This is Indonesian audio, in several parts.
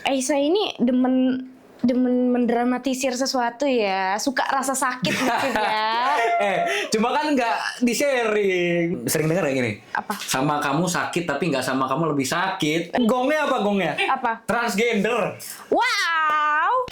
Aisyah ini demen mendramatisir sesuatu ya, suka rasa sakit mungkin ya. Cuma kan nggak di-sharing. Sering dengar kayak gini. Apa? Sama kamu sakit tapi nggak sama kamu lebih sakit. Gongnya apa gongnya? Apa? Transgender. Wow.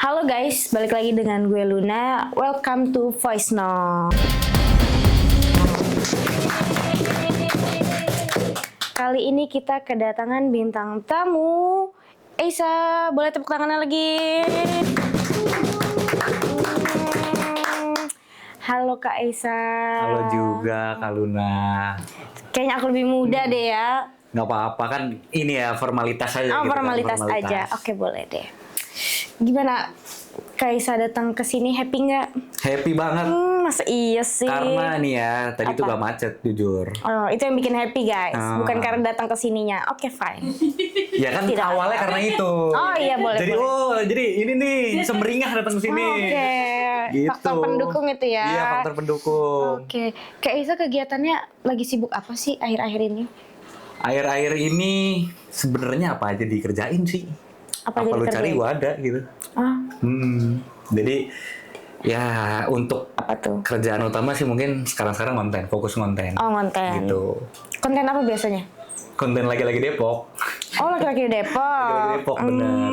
Halo guys, balik lagi dengan gue Luna. Welcome to Voice Note. Kali ini kita kedatangan bintang tamu. Aisyah, boleh tepuk tangannya lagi? Halo Kak Aisyah. Halo juga Kak Luna. Kayaknya aku lebih muda deh ya. Nggak apa-apa kan, ini ya formalitas aja. Oh, gitu formalitas kan, aja. Oke, boleh deh. Gimana Kak Aisyah datang ke sini, happy nggak? Happy banget. Masa iya sih? Karena nih ya, tadi tuh Apa? gak macet jujur. Oh, itu yang bikin happy guys, bukan karena datang ke sininya. Oke, fine. Ya kan Tidak. awalnya karena itu. Oh iya, boleh. Jadi boleh. jadi ini nih semeringah datang ke sini. Oke. Gitu. Faktor pendukung itu ya. Iya, faktor pendukung. Oke. Kak Aisyah kegiatannya lagi sibuk apa sih akhir-akhir ini? Akhir-akhir ini sebenarnya apa aja dikerjain sih. Apa aja lu dikerjain? cari gua ada gitu. Ah, Jadi ya untuk apa tuh? kerjaan utama sih mungkin sekarang konten, fokus konten. Oh, konten. Gitu. Konten apa biasanya? Konten lagi-lagi Depok. Oh, laki-laki Depok. Laki-laki Depok, benar.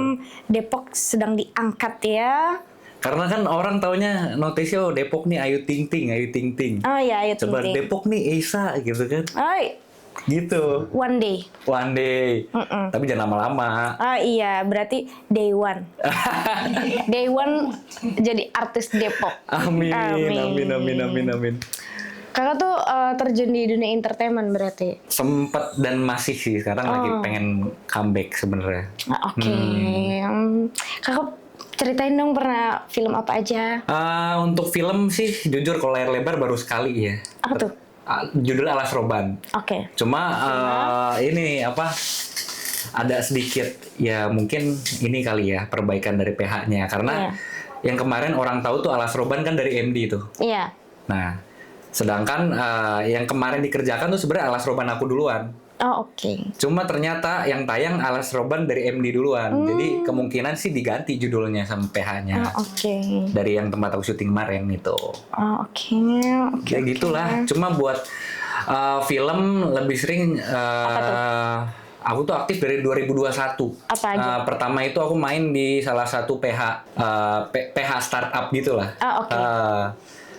Depok sedang diangkat ya. Karena kan orang taunya notisnya oh, Depok nih Ayu Ting Ting, Ayu Ting Ting. Oh iya, ayo Coba ting-ting. Depok nih Esa gitu kan. Oi, Gitu. one day. One day. Tapi jangan lama-lama. Ah iya, berarti day one. Day one jadi artis Depok. Amin. Kakak tuh terjun di dunia entertainment berarti. Sempet dan masih sih sekarang lagi pengen comeback sebenarnya. Oke. Kakak ceritain dong pernah film apa aja? Untuk film sih jujur kalau layar lebar baru sekali ya. Apa tuh? Judulnya Alas Roban. Oke. Cuma ini apa? Ada sedikit ya mungkin ini kali ya perbaikan dari PH-nya karena yang kemarin orang tahu tuh Alas Roban kan dari MD tuh. Iya. Nah, sedangkan yang kemarin dikerjakan tuh sebenarnya Alas Roban aku duluan. Oh oke. Cuma ternyata yang tayang Alas Roban dari MD duluan. Jadi kemungkinan sih diganti judulnya sama PH-nya. Oh oke. Dari yang tempat aku syuting kemarin itu. Oh oke. Kayak gitulah. Cuma buat film lebih sering aku tuh aktif dari 2021. Apa aja? Pertama itu aku main di salah satu PH startup gitulah. Oh oke.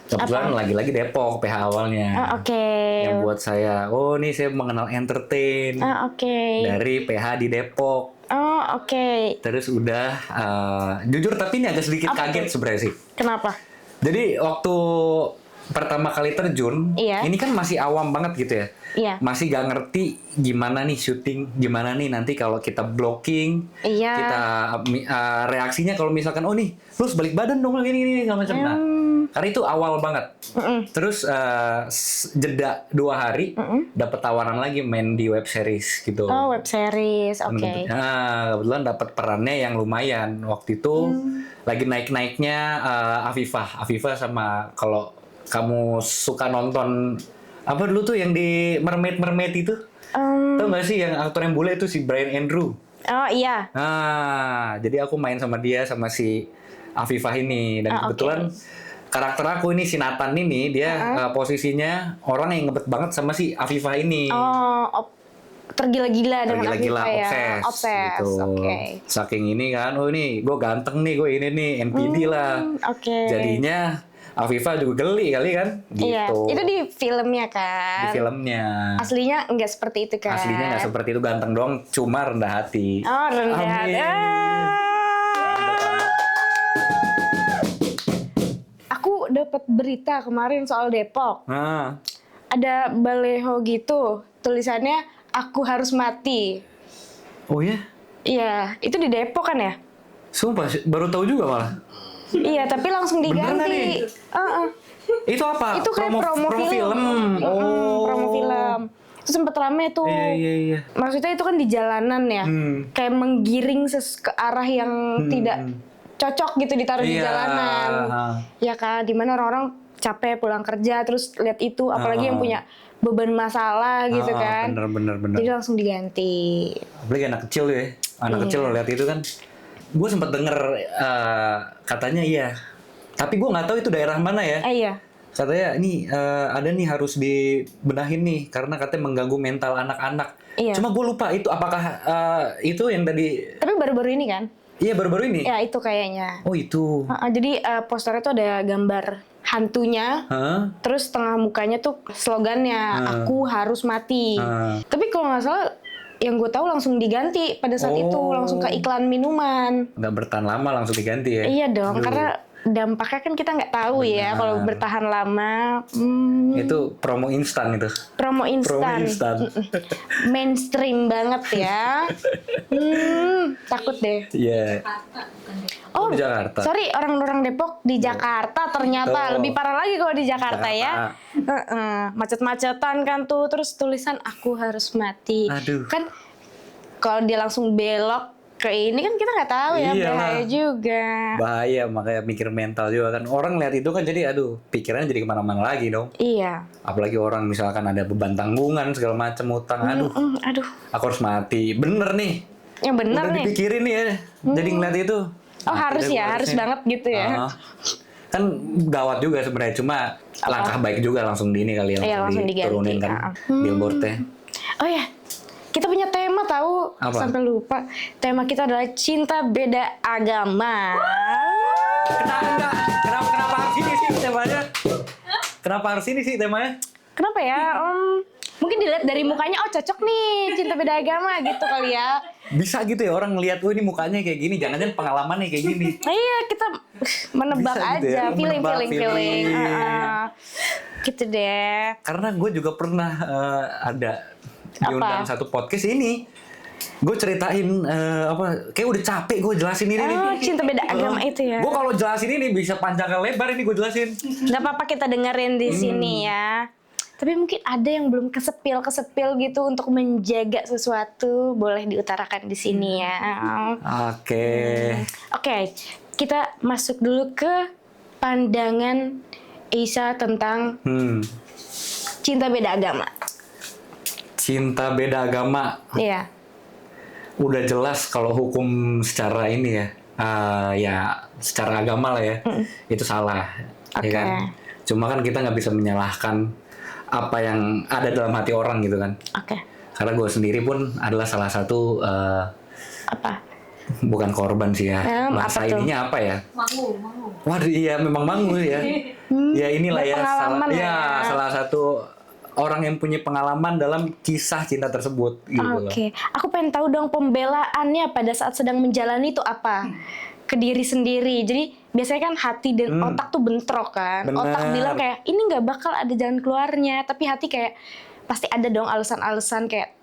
Kebetulan lagi-lagi Depok PH awalnya. Oh oke. Yang buat saya, oh nih saya mengenal entertain Oh oke. dari PH di Depok. Oh oke. Terus udah, jujur tapi ini agak sedikit Apa kaget tuh? sebenarnya sih. Kenapa? Jadi waktu pertama kali terjun, Iya. ini kan masih awam banget gitu ya. Iya. Masih gak ngerti gimana nih syuting, gimana nih nanti kalau kita blocking, Iya. kita reaksinya kalau misalkan, oh nih, lu harus balik badan dong, gini segala macam. Nah, karena itu awal banget. Terus jeda 2 hari, dapat tawaran lagi main di web series gitu. Oh web series, oke. Nah, kebetulan dapat perannya yang lumayan. Waktu itu lagi naik-naiknya Afifah sama kalau kamu suka nonton apa dulu tuh yang di Mermaid itu? Tahu nggak sih yang aktor yang bule itu si Brian Andrew? Oh iya. Nah, jadi aku main sama dia sama si Afifah ini dan kebetulan karakter aku ini si Nathan ini dia posisinya orang yang ngebet banget sama si Afifah ini. Oh, tergila-gila dengan Gila-gila Afifah ya. obses gitu. Oke. Saking ini kan, oh ini gue ganteng nih, gue ini nih NPD lah. Oke. Jadinya Afifah juga geli kali kan? Gitu. Iya, itu di filmnya kan. Di filmnya. Aslinya nggak seperti itu kan. Aslinya nggak seperti itu, ganteng doang, cuma rendah hati. Oh, rendah hati. Aku dapat berita kemarin soal Depok. Nah, Ada baleho gitu, tulisannya aku harus mati. oh ya? Iya, itu di Depok kan ya? Sumpah, baru tahu juga malah. Iya, tapi langsung Beneran diganti. nih? Itu apa? Itu kayak promo film. Promo film. Itu sempet rame tuh. Iya. Maksudnya itu kan di jalanan ya. Kayak menggiring ke arah yang tidak cocok gitu ditaruh di jalanan. Ya kan, dimana orang-orang capek pulang kerja terus lihat itu, apalagi yang punya beban masalah gitu kan. Bener. Jadi langsung diganti. Apalagi anak kecil ya. Anak kecil lihat itu kan. Gue sempat denger katanya iya. Tapi gue nggak tahu itu daerah mana ya. Iya. Katanya ini ada nih harus dibenahin nih karena katanya mengganggu mental anak-anak. Iya. Cuma gue lupa itu apakah itu yang tadi. Tapi baru-baru ini kan? Iya baru-baru ini. Ya itu kayaknya. Oh itu. Jadi posternya tuh ada gambar hantunya. Terus tengah mukanya tuh slogannya aku harus mati. Tapi kalau nggak salah yang gue tahu langsung diganti pada saat itu, langsung ke iklan minuman. Nggak bertahan lama langsung diganti ya? Iya dong, karena dampaknya kan kita nggak tahu ya kalau bertahan lama. Itu promo instan itu. Promo instan. Mainstream banget ya. Takut deh. Iya. Oh, di Jakarta. Sorry, orang-orang Depok di Jakarta ternyata lebih parah lagi kalau di Jakarta ya. Macet-macetan kan tuh, terus tulisan aku harus mati. Aduh. Kan kalau dia langsung belok ke ini kan kita nggak tahu ya, bahaya juga. Bahaya, makanya mikir mental juga kan. Orang lihat itu kan jadi aduh, pikirannya jadi kemana-mana lagi dong. Iya. Apalagi orang misalkan ada beban tanggungan segala macam utang, aduh. Aku harus mati. Bener nih. Yang bener udah nih. Dipikirin nih ya. Jadi ngeliat itu. Oh harus ya, harus banget gitu ya. Kan gawat juga sebenarnya, cuma langkah baik juga langsung di ini kali ya, langsung diturunin diganti. kan billboardnya. Oh ya, kita punya tema tahu, sampai lupa. Tema kita adalah cinta beda agama. Kenapa harus ini sih temanya? Kenapa harus ini sih temanya? Kenapa ya? Mungkin dilihat dari mukanya, oh cocok nih cinta beda agama gitu kali ya. Bisa gitu ya orang ngeliat, ini mukanya kayak gini, jangan-jangan pengalamannya kayak gini. Iya, kita menebak Bisa aja, gitu ya, feeling. Gitu deh. Karena gue juga pernah ada diundang satu podcast ini. Gue ceritain kayak udah capek gue jelasin ini nih. Cinta beda agama itu ya. Gue kalau jelasin ini bisa panjang kali lebar ini gue jelasin. Gak apa-apa kita dengerin di sini ya. Tapi mungkin ada yang belum kesepil gitu untuk menjaga sesuatu, boleh diutarakan di sini ya. Oke, kita masuk dulu ke pandangan Isa tentang cinta beda agama. Cinta beda agama. Iya. Udah jelas kalau hukum secara ini ya, ya secara agama lah ya, itu salah. Ya kan? Cuma kan kita nggak bisa menyalahkan apa yang ada dalam hati orang gitu kan. Karena gue sendiri pun adalah salah satu bukan korban sih ya. Masa ininya apa ya? Mangu. Waduh iya memang mangu ya. Ya inilah ya salah satu orang yang punya pengalaman dalam kisah cinta tersebut gitu. Aku pengen tahu dong pembelaannya pada saat sedang menjalani itu apa? Ke diri sendiri. Jadi biasanya kan hati dan otak tuh bentrok kan. Bener. Otak bilang kayak ini nggak bakal ada jalan keluarnya, tapi hati kayak pasti ada dong alasan-alasan kayak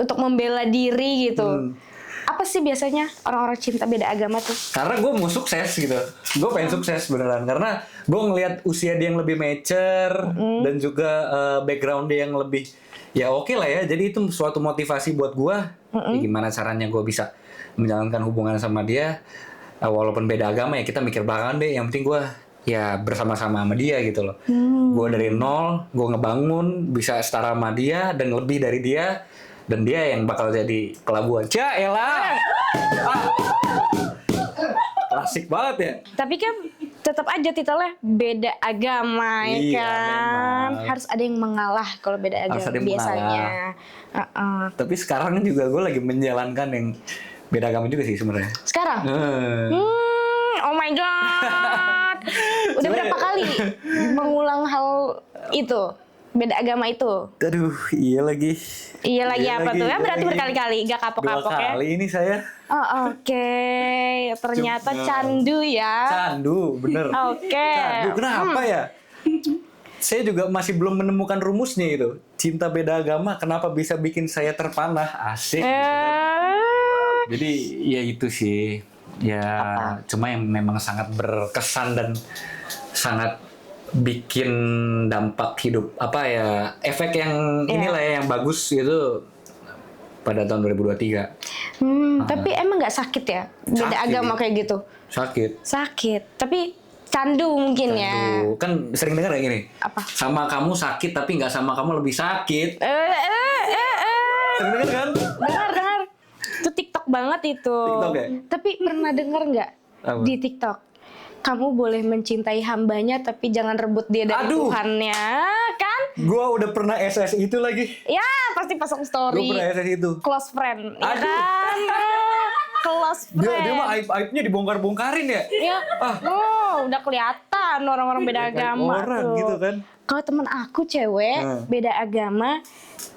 untuk membela diri gitu. Apa sih biasanya orang-orang cinta beda agama tuh? Karena gue mau sukses gitu. Gue pengen sukses beneran. Karena gue ngelihat usia dia yang lebih mature dan juga background dia yang lebih ya oke lah ya. Jadi itu suatu motivasi buat gue. Ya, gimana caranya gue bisa menjalankan hubungan sama dia. Walaupun beda agama ya kita mikir belakangan deh. Yang penting gue ya bersama-sama sama dia gitu loh. Gue dari nol, gue ngebangun bisa setara sama dia dan lebih dari dia. Dan dia yang bakal jadi pelabuhan. Elah. Klasik banget ya. Tapi kan tetap aja titelnya beda agama ya kan. Memang. Harus ada yang mengalah kalau beda agama biasanya. Tapi sekarang juga gue lagi menjalankan yang beda agama juga sih sebenarnya. Sekarang? Oh my god. Udah berapa kali mengulang hal itu? Beda agama itu? Aduh, iya lagi. Iya lagi apa tuh? Ya berarti berkali-kali, gak kapok-kapok ya? 2 kali ini saya. Oke. Ternyata candu ya. Candu, bener. Candu, kenapa ya? Saya juga masih belum menemukan rumusnya itu. Cinta beda agama, kenapa bisa bikin saya terpanah? Asik. Jadi, ya itu sih. Ya, cuma yang memang sangat berkesan dan sangat bikin dampak hidup efek yang inilah ya, yang bagus gitu pada tahun 2023. Tapi emang nggak sakit ya beda Sakit. agama kayak gitu? Sakit. Tapi candu mungkin ya. Aduh, kan sering dengar kayak gini. Apa? Sama kamu sakit tapi nggak sama kamu lebih sakit. Sering dengar kan? Dengar. Itu TikTok banget itu. TikTok ya? Tapi pernah dengar nggak Apa? di TikTok? Kamu boleh mencintai hambanya tapi jangan rebut dia dari Aduh. Tuhannya, kan? Gua udah pernah SS itu lagi. Ya pasti pasang Gua story. pernah SS itu. Close friend, ya Aduh. kan? Close friend. Dia mah aib-aibnya dibongkar-bongkarin ya. Ya, udah kelihatan orang-orang beda agama Orang tuh. gitu kan. Kalau temen aku cewek beda agama,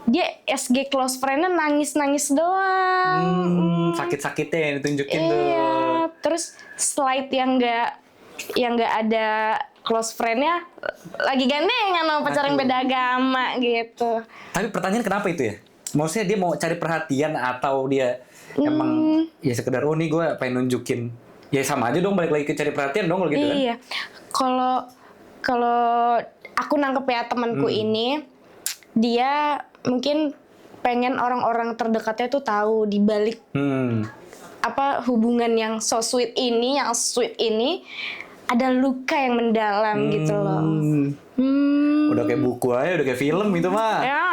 dia SG close friend-nya nangis-nangis doang. Sakit-sakitnya yang ditunjukin tuh. Iya, terus slide yang nggak ada close friend-nya lagi gandengan sama pacar yang beda agama gitu. Tapi pertanyaan kenapa itu ya? Maksudnya dia mau cari perhatian atau dia emang ya sekedar nih gue pengen nunjukin. Ya sama aja dong, balik lagi ke cari perhatian dong kalau gitu kan. Iya, kalau aku nangkep ya temanku ini, dia mungkin pengen orang-orang terdekatnya tuh tahu di balik hubungan yang so sweet ini, yang sweet ini ada luka yang mendalam gitu loh. Udah kayak buku aja, udah kayak film itu mah. Ya,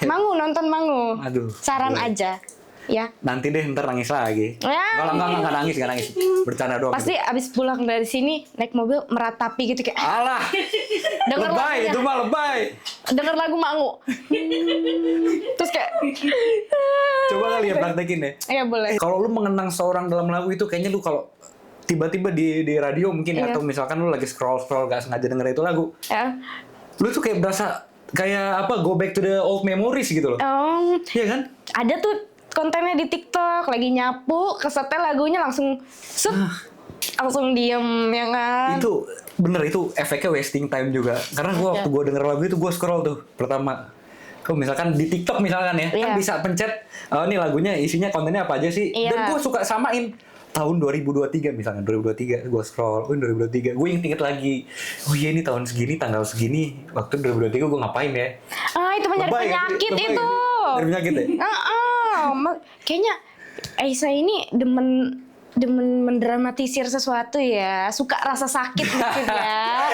nonton Mangu. Aduh. Saran aja, ya. Nanti deh ntar nangis lagi. Ya. Enggak nangis. Bercanda doang. Pasti abis pulang dari sini naik mobil meratapi gitu kayak. Alah. Denger Lebay lagunya. itu mah lebay. Denger lagu Mangu. Terus kayak. Coba kali ya praktekin deh. Iya boleh. Kalau lu mengenang seorang dalam lagu itu kayaknya lu kalau tiba-tiba di radio mungkin Iya. atau misalkan lu lagi scroll gak sengaja denger itu lagu, Ya. lu tuh kayak berasa kayak go back to the old memories gitu loh. Iya kan? Ada tuh kontennya di TikTok lagi nyapu, kesetel lagunya langsung langsung diem ya kan. Itu bener, itu efeknya wasting time juga. Karena waktu gua denger lagu itu gua scroll tuh pertama. Misalkan di TikTok misalkan ya, kan bisa pencet ini lagunya isinya kontennya apa aja sih. Dan gua suka samain tahun 2023 misalnya, 2023 gue scroll, 2023 gue inget lagi, oh iya ini tahun segini, tanggal segini, waktu 2023 gue ngapain ya? Itu mencari penyakit itu. Dari penyakit ya? Kayaknya Aisyah ini demen mendramatisir sesuatu ya, suka rasa sakit mungkin ya.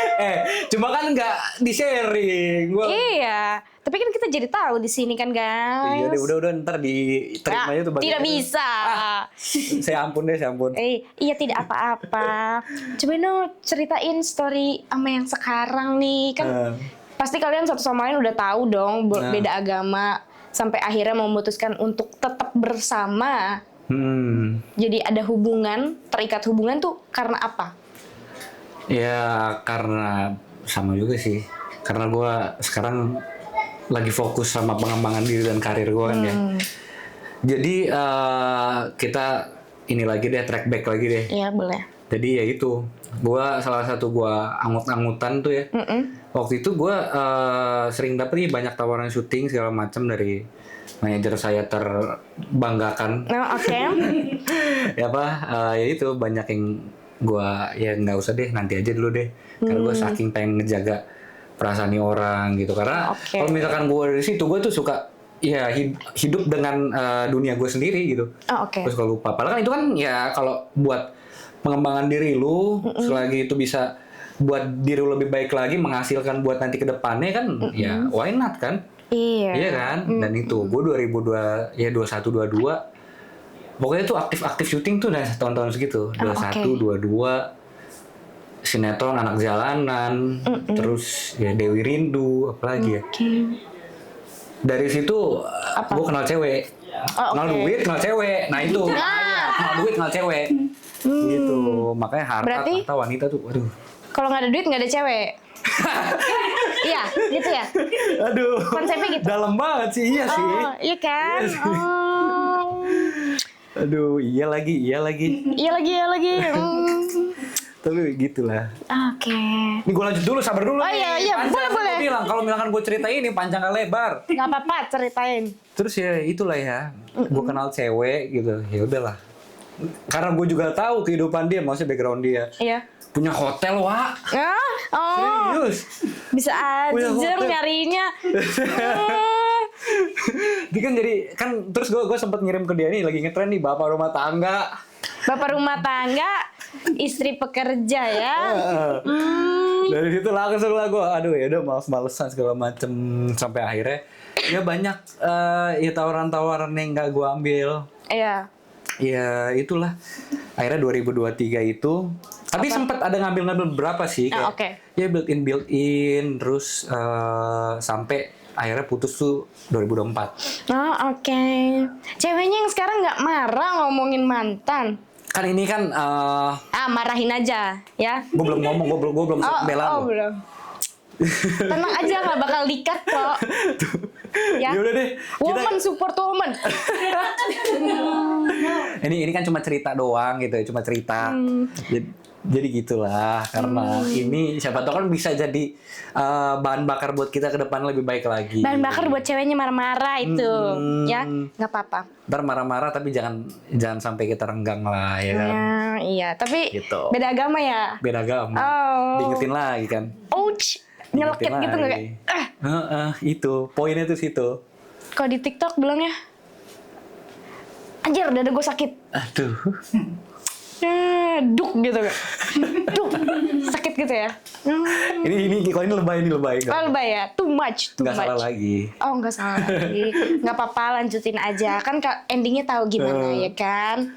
Cuma kan nggak di-sharing. Iya, tapi kan kita jadi tahu di sini kan guys. Iya deh, udah ntar diterima aja tuh bagian. Tidak bisa. Saya ampun. Iya tidak apa-apa. Coba ceritain story sama yang sekarang nih kan. Pasti kalian satu sama lain udah tahu dong beda agama sampai akhirnya memutuskan untuk tetap bersama. Jadi ada terikat hubungan tuh karena apa? Ya karena sama juga sih. Karena gue sekarang lagi fokus sama pengembangan diri dan karir gue kan ya. Jadi kita ini lagi deh, track back lagi deh. Iya boleh. Jadi ya itu, salah satu gue angut-angutan tuh ya. Waktu itu gue sering dapet banyak tawaran syuting segala macam dari manajer saya terbanggakan. Oke. Ya itu banyak yang gue ya nggak usah deh, nanti aja dulu deh. Karena gue saking pengen ngejaga perasaan orang gitu. Karena kalau misalkan gue dari situ, gue tuh suka ya hidup dengan dunia gue sendiri gitu. Terus kalau lupa, padahal kan itu kan ya kalau buat pengembangan diri lu, selagi itu bisa buat diri lu lebih baik lagi, menghasilkan buat nanti ke depannya kan, ya why not kan? Iya kan? Dan itu gue 21 22 pokoknya tuh aktif syuting tuh udah tahun-tahun segitu. 21 22 sinetron anak jalanan, terus ya Dewi Rindu, apalagi ya. Dari situ gue kenal cewek. Kenal duit, kenal cewek. Nah itu. Kenal duit, kenal cewek. Gitu. Makanya harta wanita tuh waduh. Kalau nggak ada duit nggak ada cewek. Iya, gitu ya. Aduh. Konsepnya gitu. Dalam banget sih, iya sih. Iya kan? Aduh, iya lagi. Iya lagi. Tapi gitulah. Oke. Ini gue lanjut dulu, sabar dulu. Oh iya, boleh. Bilang kalau misalkan gue ceritain ini panjang kali lebar. Nggak apa-apa, ceritain. Terus ya itulah ya, gue kenal cewek gitu, ya udahlah. Karena gue juga tahu kehidupan dia, maksudnya background dia. Iya. punya hotel, Wak. Serius. Bisa Punya aja hotel. nyarinya. Dia kan jadi kan terus gue sempat ngirim ke dia nih lagi ngetren nih bapak rumah tangga. Bapak rumah tangga, istri pekerja ya. Dari situ langsung lah gue, aduh ya udah males-malesan segala macem sampai akhirnya ya banyak ya tawaran-tawaran yang nggak gue ambil. Iya. Ya itulah akhirnya 2023 itu. Tapi sempat ada ngambil berapa sih kayak ya built-in terus sampai akhirnya putus tuh 2024. Oke. Ceweknya yang sekarang nggak marah ngomongin mantan. Kan ini kan Marahin aja ya. gue belum ngomong, gue belum bela lo. Belum. Tenang aja, nggak bakal dikat kok. Ya. Yaudah deh. Woman support woman. Ini kan cuma cerita doang gitu, cuma cerita. Jadi gitulah, karena ini siapa tahu kan bisa jadi bahan bakar buat kita ke depan lebih baik lagi. Bahan bakar buat ceweknya marah-marah itu, ya nggak apa-apa. Ntar marah-marah tapi jangan sampai kita renggang lah ya kan. Iya, tapi Gitu. beda agama ya. Beda agama. Diingetin lagi kan. Ouch, nyeleket Diingetin gitu nggak lagi. kayak. Itu poinnya tuh situ. Kalau di TikTok bilangnya, anjir dada gue sakit. Aduh. Duk gitu kan. Duk, sakit gitu ya. Ini kalau ini lebay enggak. Oh lebay ya, too much. Nggak salah lagi. Oh nggak salah lagi. Nggak apa-apa, lanjutin aja. Kan endingnya tahu gimana ya kan.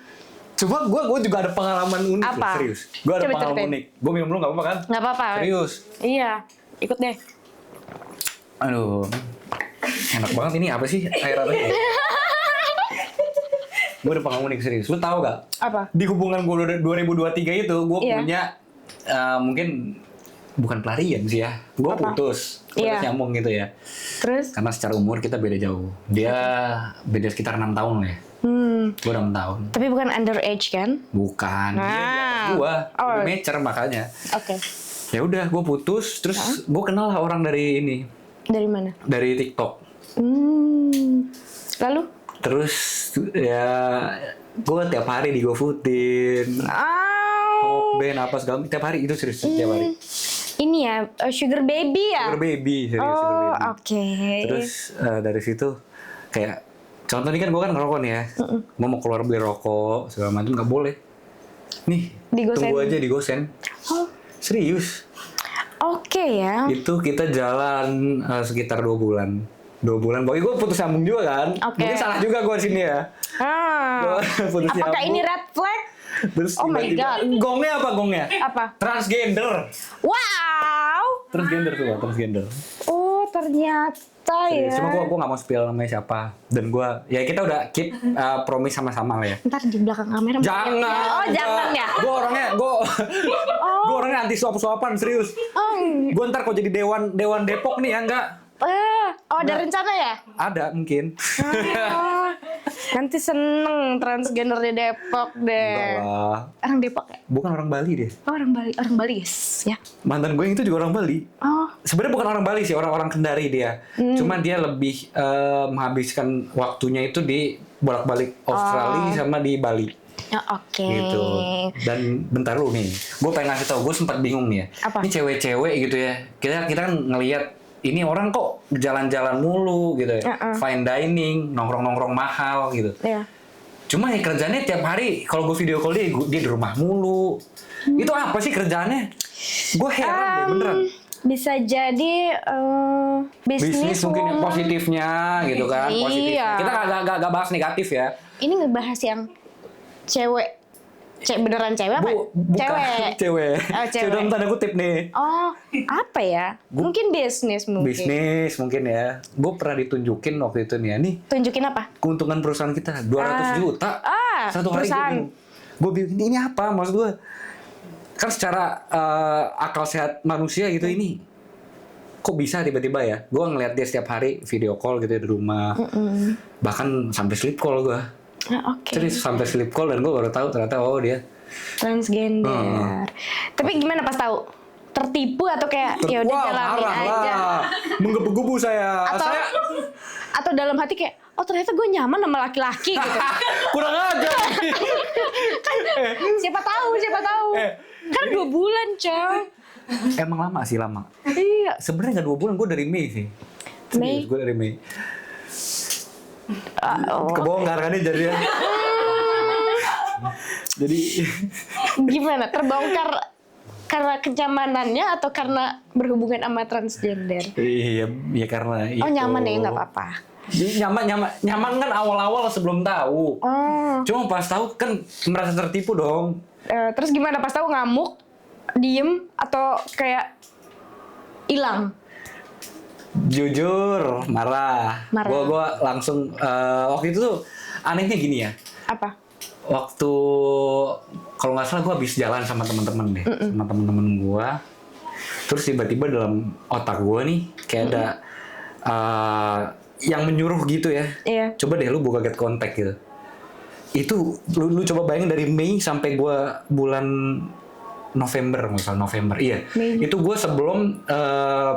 Coba gue juga ada pengalaman unik. Apa? Loh, serius. Gue ada Coba pengalaman ceritain. unik. Gue minum dulu nggak apa-apa kan? Nggak apa-apa. Serius. Iya, ikut deh. Aduh, enak banget ini apa sih air apa? Gue ada pengalaman unik serius. Lu tahu gak? Apa? Di hubungan gue 2023 itu gue Iya. punya mungkin bukan pelarian sih ya. Gue putus Iya. nyambung gitu ya. Terus? Karena secara umur kita beda jauh. Dia beda sekitar 6 tahun lah ya. Gue 6 tahun. Tapi bukan underage kan? Bukan. Dia di atas gue. Oh. Mature makanya. Oke. Ya udah, gue putus. Terus gue kenal lah orang dari ini. Dari mana? Dari TikTok. Lalu? Terus ya gue tiap hari di GoFoodin, band apa segala tiap hari itu serius tiap hari. Ini ya sugar baby ya? Sugar baby serius sugar Oh baby. oke. Terus dari situ kayak contoh nih kan gue kan ngerokok nih ya, gue mau keluar beli rokok segala macam nggak boleh. Nih Digosen. tunggu aja digosen. Serius. Oke ya. Itu kita jalan sekitar 2 bulan. 2 bulan, pokoknya gue putus nyambung juga kan. Oke. Mungkin salah juga gue di sini ya. Gua putus Apakah nyambung. ini red flag? Terus Oh my tiba-tiba, God. gongnya apa gongnya? Apa? Transgender. Wow. Transgender tuh, transgender. Oh ternyata ya. Cuma gue nggak mau spill namanya siapa. Dan gue, ya kita udah keep promise sama-sama lah ya. Ntar di belakang kamera. Jangan. Oh jangan ya. Gue orangnya anti suap-suapan serius. Gue ntar kok jadi dewan Depok nih ya enggak? Ada rencana ya? Ada mungkin. Nanti seneng transgender di Depok deh. Enggak lah. Orang Depok ya? Bukan orang Bali deh. Oh, orang Bali guys ya. Mantan gue yang itu juga orang Bali. Oh, Sebenarnya bukan orang Bali sih, orang Kendari dia. Cuma dia lebih menghabiskan waktunya itu di bolak-balik Australia sama di Bali. ya, oke. Gitu. Dan bentar lu nih, gue pengen ngasih tau, gue sempat bingung nih ya. Apa? Ini cewek-cewek gitu ya. Kita kan ngelihat ini orang kok jalan-jalan mulu gitu ya. Fine dining, nongkrong-nongkrong mahal gitu. Iya. Cuma ya kerjanya tiap hari kalau gue video call dia di rumah mulu. Itu apa sih kerjaannya? Gue heran deh beneran. Bisa jadi Bisnis mungkin yang woman. positifnya gitu kan, Iya. positifnya. Kita nggak bahas negatif ya. Ini ngebahas yang cewek beneran cewek apa? Bukan cewek. Oh, cewek. Dalam tanda kutip nih. Oh, apa ya? Mungkin bisnis mungkin. Bisnis mungkin ya. Gue pernah ditunjukin waktu itu nih ya. Nih Tunjukin apa? keuntungan perusahaan kita 200 juta satu hari. perusahaan. Gue bingung ini apa maksud gue? Kan secara akal sehat manusia gitu ini kok bisa tiba-tiba ya? Gue ngeliat dia setiap hari video call gitu ya di rumah. Bahkan sampai sleep call gue. Oke. Jadi sampai sleep call dan gue baru tahu ternyata dia Transgender. Tapi gimana pas tahu? Tertipu atau kayak ya udah wah, jalanin marah aja? lah. Menggebu-gebu saya. Atau dalam hati kayak oh ternyata gue nyaman sama laki-laki gitu. Kurang aja. Siapa tahu. Kan 2 bulan, Cong. Emang lama sih, lama. Iya. Sebenarnya nggak 2 bulan, gue dari Mei sih. Mei? Gue dari Mei. Oh. Kebongkar kan ini jadinya. Jadi Gimana? Terbongkar karena kenyamanannya atau karena berhubungan sama transgender? iya karena itu. Oh, nyaman ya, nggak apa-apa. Nyaman kan awal-awal sebelum tahu. Oh. Cuma pas tahu kan merasa tertipu dong. Terus gimana pas tahu, ngamuk, diem, atau kayak hilang? Jujur marah. Marah. Gua langsung waktu itu tuh anehnya gini ya. Apa? Waktu kalau nggak salah gue habis jalan sama teman-teman deh, sama teman-teman gue. Terus tiba-tiba dalam otak gue nih kayak ada yang menyuruh gitu ya. Iya. Coba deh lu buka get kontak gitu. Itu lu coba bayangin dari Mei sampai gue bulan November, misalnya November. Iya. Mei. Itu gue sebelum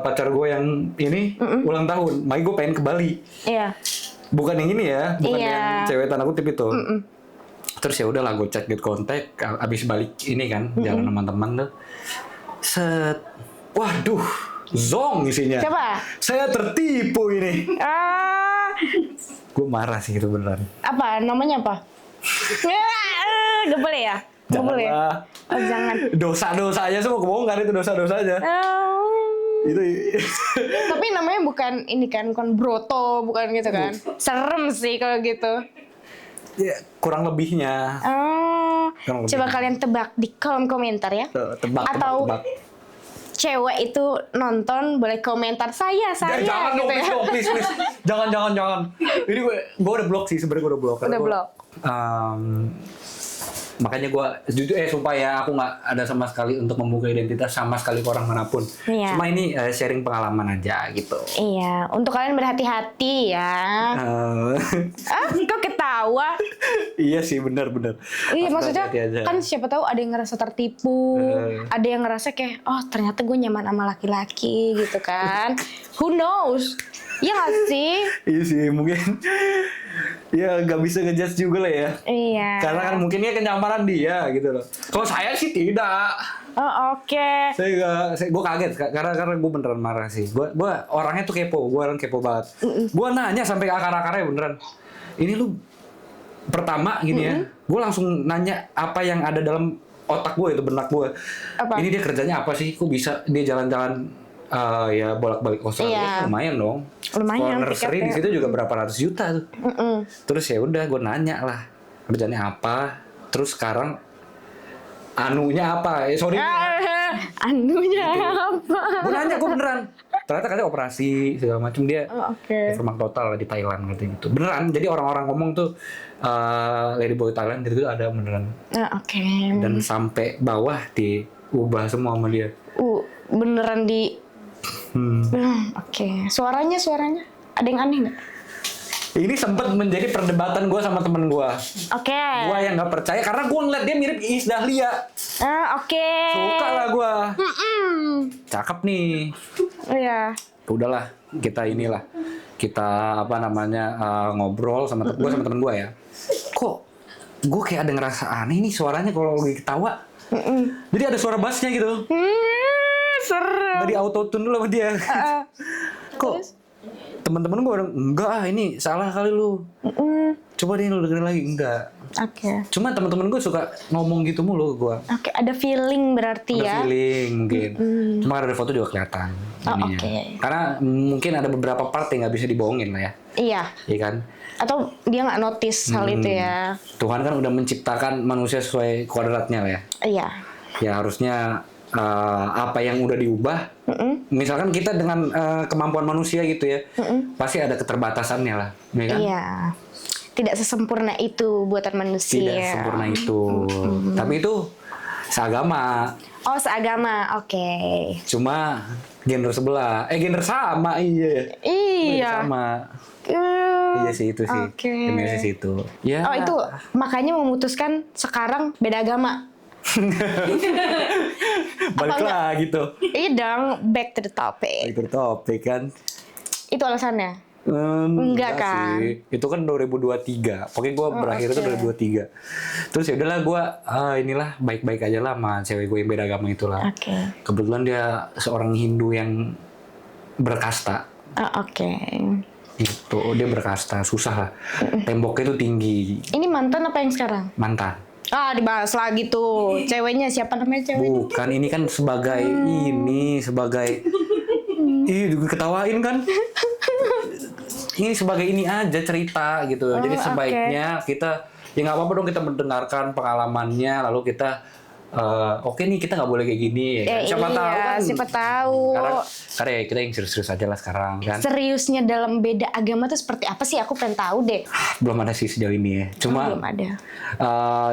pacar gue yang ini ulang tahun. Mei gue pengen ke Bali. Iya. Bukan yang ini ya, bukan Iya. yang cewek tanda kutip itu. Terus ya udahlah gue cek get kontak, abis balik ini kan jalan sama teman tuh. Set, waduh, zong isinya. Coba. Saya tertipu ini. Gue marah sih itu beneran. Apa? Namanya apa? Gak boleh ya? Gak boleh ya? Janganlah. Oh, jangan. Dosa-dosanya semua kebongkar itu dosa-dosanya. Itu. Tapi namanya bukan ini kan, bukan broto, bukan gitu kan? Serem sih kalau gitu. Ya, kurang lebihnya. Kurang Coba lebihnya. kalian tebak di kolom komentar ya. Tebak. Atau cewek itu nonton boleh komentar saya Jangan gitu dong, ya. please. Jangan. Ini gue udah blok sih, sebenarnya gue udah blok. Udah blok. Makanya gue jujur sumpah ya, aku nggak ada sama sekali untuk membuka identitas sama sekali ke orang manapun. Iya. Cuma ini sharing pengalaman aja gitu. Iya, untuk kalian berhati-hati ya. Kok ketawa? Iya sih, benar. Iya, maksudnya Hati-hati aja. kan siapa tahu ada yang ngerasa tertipu, ada yang ngerasa kayak, oh ternyata gue nyaman sama laki-laki gitu kan. Who knows? Iya gak sih? Iya sih, mungkin ya nggak bisa ngejudge juga lah ya. Iya. Karena kan mungkin ya kenyamanan dia gitu loh. Kalau saya sih tidak. Oh, oke. Gue kaget karena gue beneran marah sih. Gue orangnya tuh kepo, gue orang kepo banget. Gue nanya sampai ke akar-akarnya beneran. Ini lu pertama gini ya, gue langsung nanya apa yang ada dalam otak gue itu, benak gue. Apa? Ini dia kerjanya apa sih? Kok bisa dia jalan-jalan ya bolak-balik Australia? Iya. Lumayan dong. Lumayan, Kalau nursery di tiketnya. situ juga berapa ratus juta tuh. Terus ya udah gue nanya lah kerjanya apa. Terus sekarang anunya apa? Sorry. Anunya apa? Gue nanya, gue beneran. Ternyata katanya operasi segala macam dia. Oke. Reformak total di Thailand gitu. Beneran. Jadi orang-orang ngomong tuh Ladyboy Thailand itu ada beneran. Oke. Dan sampai bawah diubah semua sama dia. Beneran di. Oke. Suaranya ada yang aneh nggak? Ini sempat menjadi perdebatan gue sama temen gue. Oke. Gue yang nggak percaya karena gue ngeliat dia mirip Iis Dahlia. Oke. Suka lah gue. Cakep nih. Iya. Udahlah, kita apa namanya ngobrol sama gue sama temen gue ya. Kok gue kayak ada ngerasa aneh nih suaranya kalau lagi ketawa. Jadi ada suara bassnya gitu. Serem. Dari autotune dulu sama dia. Kok teman-teman gue bilang, enggak ini salah kali lu. Coba deh lu dengerin lagi. Enggak. Oke. Cuma teman-teman gue suka ngomong gitu mulu gue. Oke, ada feeling berarti Ada ya. feeling mungkin. Cuma ada foto juga kelihatan. ininya. Oke. Karena mungkin ada beberapa part yang nggak bisa dibohongin lah ya. Iya. Iya kan? Atau dia nggak notice hal itu ya. Tuhan kan udah menciptakan manusia sesuai kodratnya lah ya. Iya. Ya harusnya apa yang udah diubah, misalkan kita dengan kemampuan manusia gitu ya, pasti ada keterbatasannya lah, ya kan? Iya. Tidak sesempurna itu buatan manusia. Tidak sempurna itu, tapi itu seagama. Oh, seagama. Oke. Cuma gender sebelah, gender sama, iya. Iya. Sama. Iya sih itu sih. Oke. Genesis itu. Ya. Oh, itu makanya memutuskan sekarang beda agama. Balik lah gitu. Iya dong, back to the topic. Itu topik kan. Itu alasannya. Enggak kan? sih. Itu kan 2023. Pokoknya gue berakhir itu 2023. Terus ya udahlah gue inilah baik-baik aja lah sama cewek gue yang beda agama itulah. Oke. Kebetulan dia seorang Hindu yang berkasta. Oke. Itu dia berkasta, susah lah. Temboknya tuh tinggi. Ini mantan apa yang sekarang? Mantan. Dibahas lagi tuh. Ceweknya siapa namanya ceweknya? Bukan, ini kan sebagai sebagai ketawain kan. Ini sebagai ini aja cerita gitu. Jadi sebaiknya kita ya nggak apa-apa dong kita mendengarkan pengalamannya lalu kita oke nih kita nggak boleh kayak gini ya. Siapa tahu kan. Siapa tahu. Karena ya kita yang serius-serius aja lah sekarang kan. Seriusnya dalam beda agama tuh seperti apa sih? Aku pengen tahu deh. Belum ada sih sejauh ini ya. Cuma Belum ada.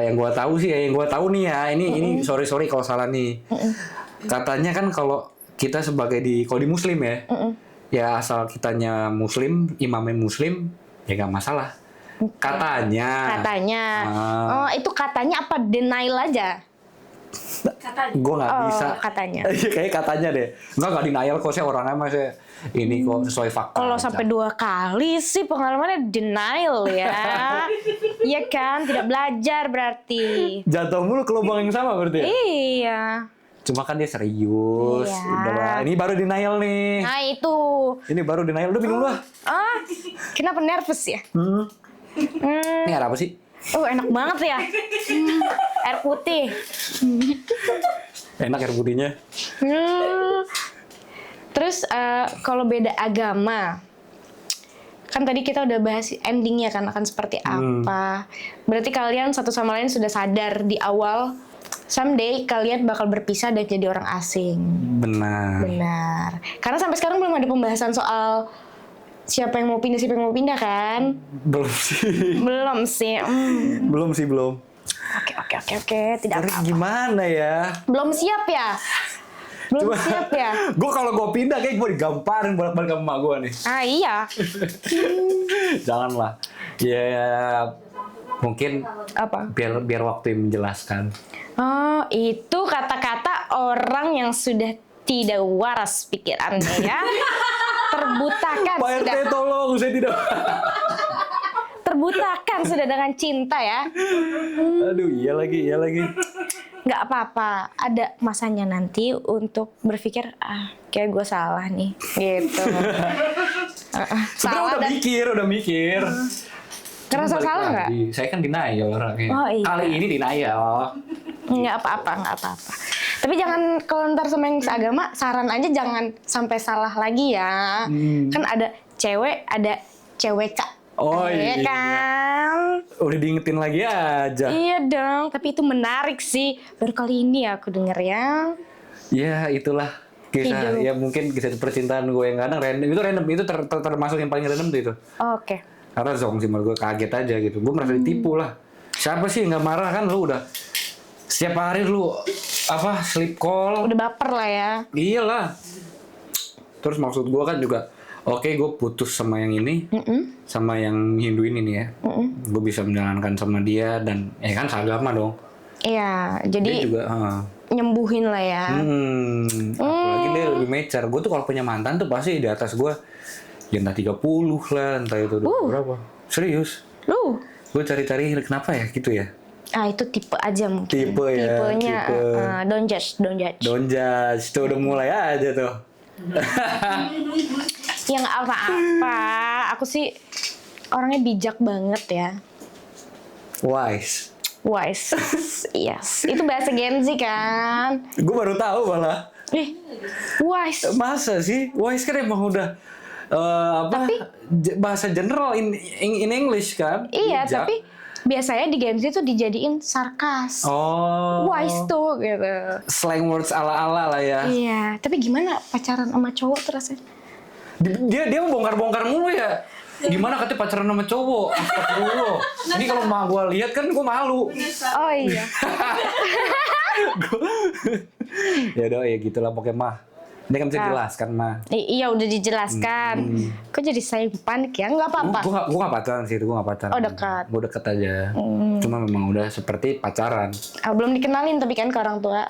yang gua tahu sih yang gua tahu nih ya ini sorry kalau salah nih. Katanya kan kalau kita sebagai kalau di Muslim ya, ya asal kitanya Muslim, imamnya Muslim, ya nggak masalah. Katanya. Oh itu katanya apa denial aja? Gue nggak bisa. Katanya. Kayak katanya deh. Nggak denial kok, saya orangnya masih ini kok sesuai fakta. Kalau sampai 2 kali sih pengalamannya denial ya. Iya kan, tidak belajar berarti. Jatuh mulu ke lubang yang sama berarti ya? Iya. Cuma kan dia serius. Iya. Udahlah, ini baru denial nih. Nah itu. Ini baru denial, udah minum lah. Kenapa nervous ya? Ini ada apa sih? Enak banget ya. Air putih. Enak air putihnya. Terus kalau beda agama, kan tadi kita udah bahas endingnya kan akan seperti apa. Berarti kalian satu sama lain sudah sadar di awal, someday kalian bakal berpisah dan jadi orang asing. Benar. Karena sampai sekarang belum ada pembahasan soal siapa yang mau pindah, siapa yang mau pindah kan? Belum sih. Belum. Oke. Tidak apa-apa. Gimana ya? Belum siap ya? Gue kalau gue pindah kayak gue digamparin bolak-balik sama emak gue nih. Iya. Janganlah. Ya mungkin Apa? biar waktu yang menjelaskan. Oh, itu kata-kata orang yang sudah tidak waras pikirannya ya. Terbutakan Pak RT sudah. tolong, saya tidak. Terbutakan sudah dengan cinta ya. Aduh, iya lagi. Nggak apa-apa, ada masanya nanti untuk berpikir, kayak gue salah nih, gitu. Sebenarnya udah mikir. Ngerasa Balik salah nggak? lagi. Saya kan denial orangnya. Oh, iya. Kali ini denial. Nggak apa-apa. Tapi jangan kalau ntar sama yang seagama, saran aja jangan sampai salah lagi ya. Kan ada cewek, ada cewek kak. Oh iya kan? Udah diingetin lagi aja. Iya dong, tapi itu menarik sih. Baru kali ini aku denger ya. Ya itulah kisah. Hidup. Ya mungkin kisah percintaan gue yang kadang random. Itu random, itu termasuk yang paling random tuh itu. Oke. Karena zong sih menurut gue kaget aja gitu. Gue merasa ditipu lah. Siapa sih yang nggak marah kan lu udah setiap hari lu sleep call. Udah baper lah ya. Iyalah. Terus maksud gue kan juga oke, gue putus sama yang ini, sama yang Hindu ini nih ya. Gue bisa menjalankan sama dia dan ya kan seagama dong. Iya, Dia jadi juga nyembuhin lah ya. apalagi dia lebih mature. Gue tuh kalau punya mantan tuh pasti di atas gue. Ya entah 30 lah, entah itu berapa. Serius. Lu? Gue cari-cari kenapa ya gitu ya. Itu tipe aja mungkin. Tipe ya. Tipenya, Tipe. don't judge. Don't judge. Tuh udah mulai aja tuh. Ya nggak apa-apa. Aku sih orangnya bijak banget ya. Wise. Yes. Itu bahasa Gen Z kan. Gue baru tahu malah. Wise. Masa sih? Wise kan emang udah bahasa general in English kan? Iya, Bijak. tapi biasanya di Gen Z tuh dijadiin sarkas. Oh. Wise tuh gitu. Slang words ala-ala lah ya. Iya, tapi gimana pacaran sama cowok tuh rasanya? Dia mau bongkar-bongkar mulu ya. Gimana katanya pacaran sama cowok? Astagfirullah. Ini kalau mah gue lihat kan gue malu. Oh iya. Ya udah ya gitulah pokoknya mah. Ini kan bisa dijelaskan mah. Iya udah dijelaskan. Kok jadi saya panik ya? Nggak apa-apa. Gue gak pacaran sih, gue gak pacaran. Oh, dekat. Gue deket aja. Cuma memang udah seperti pacaran. Belum dikenalin tapi kan ke orang tua.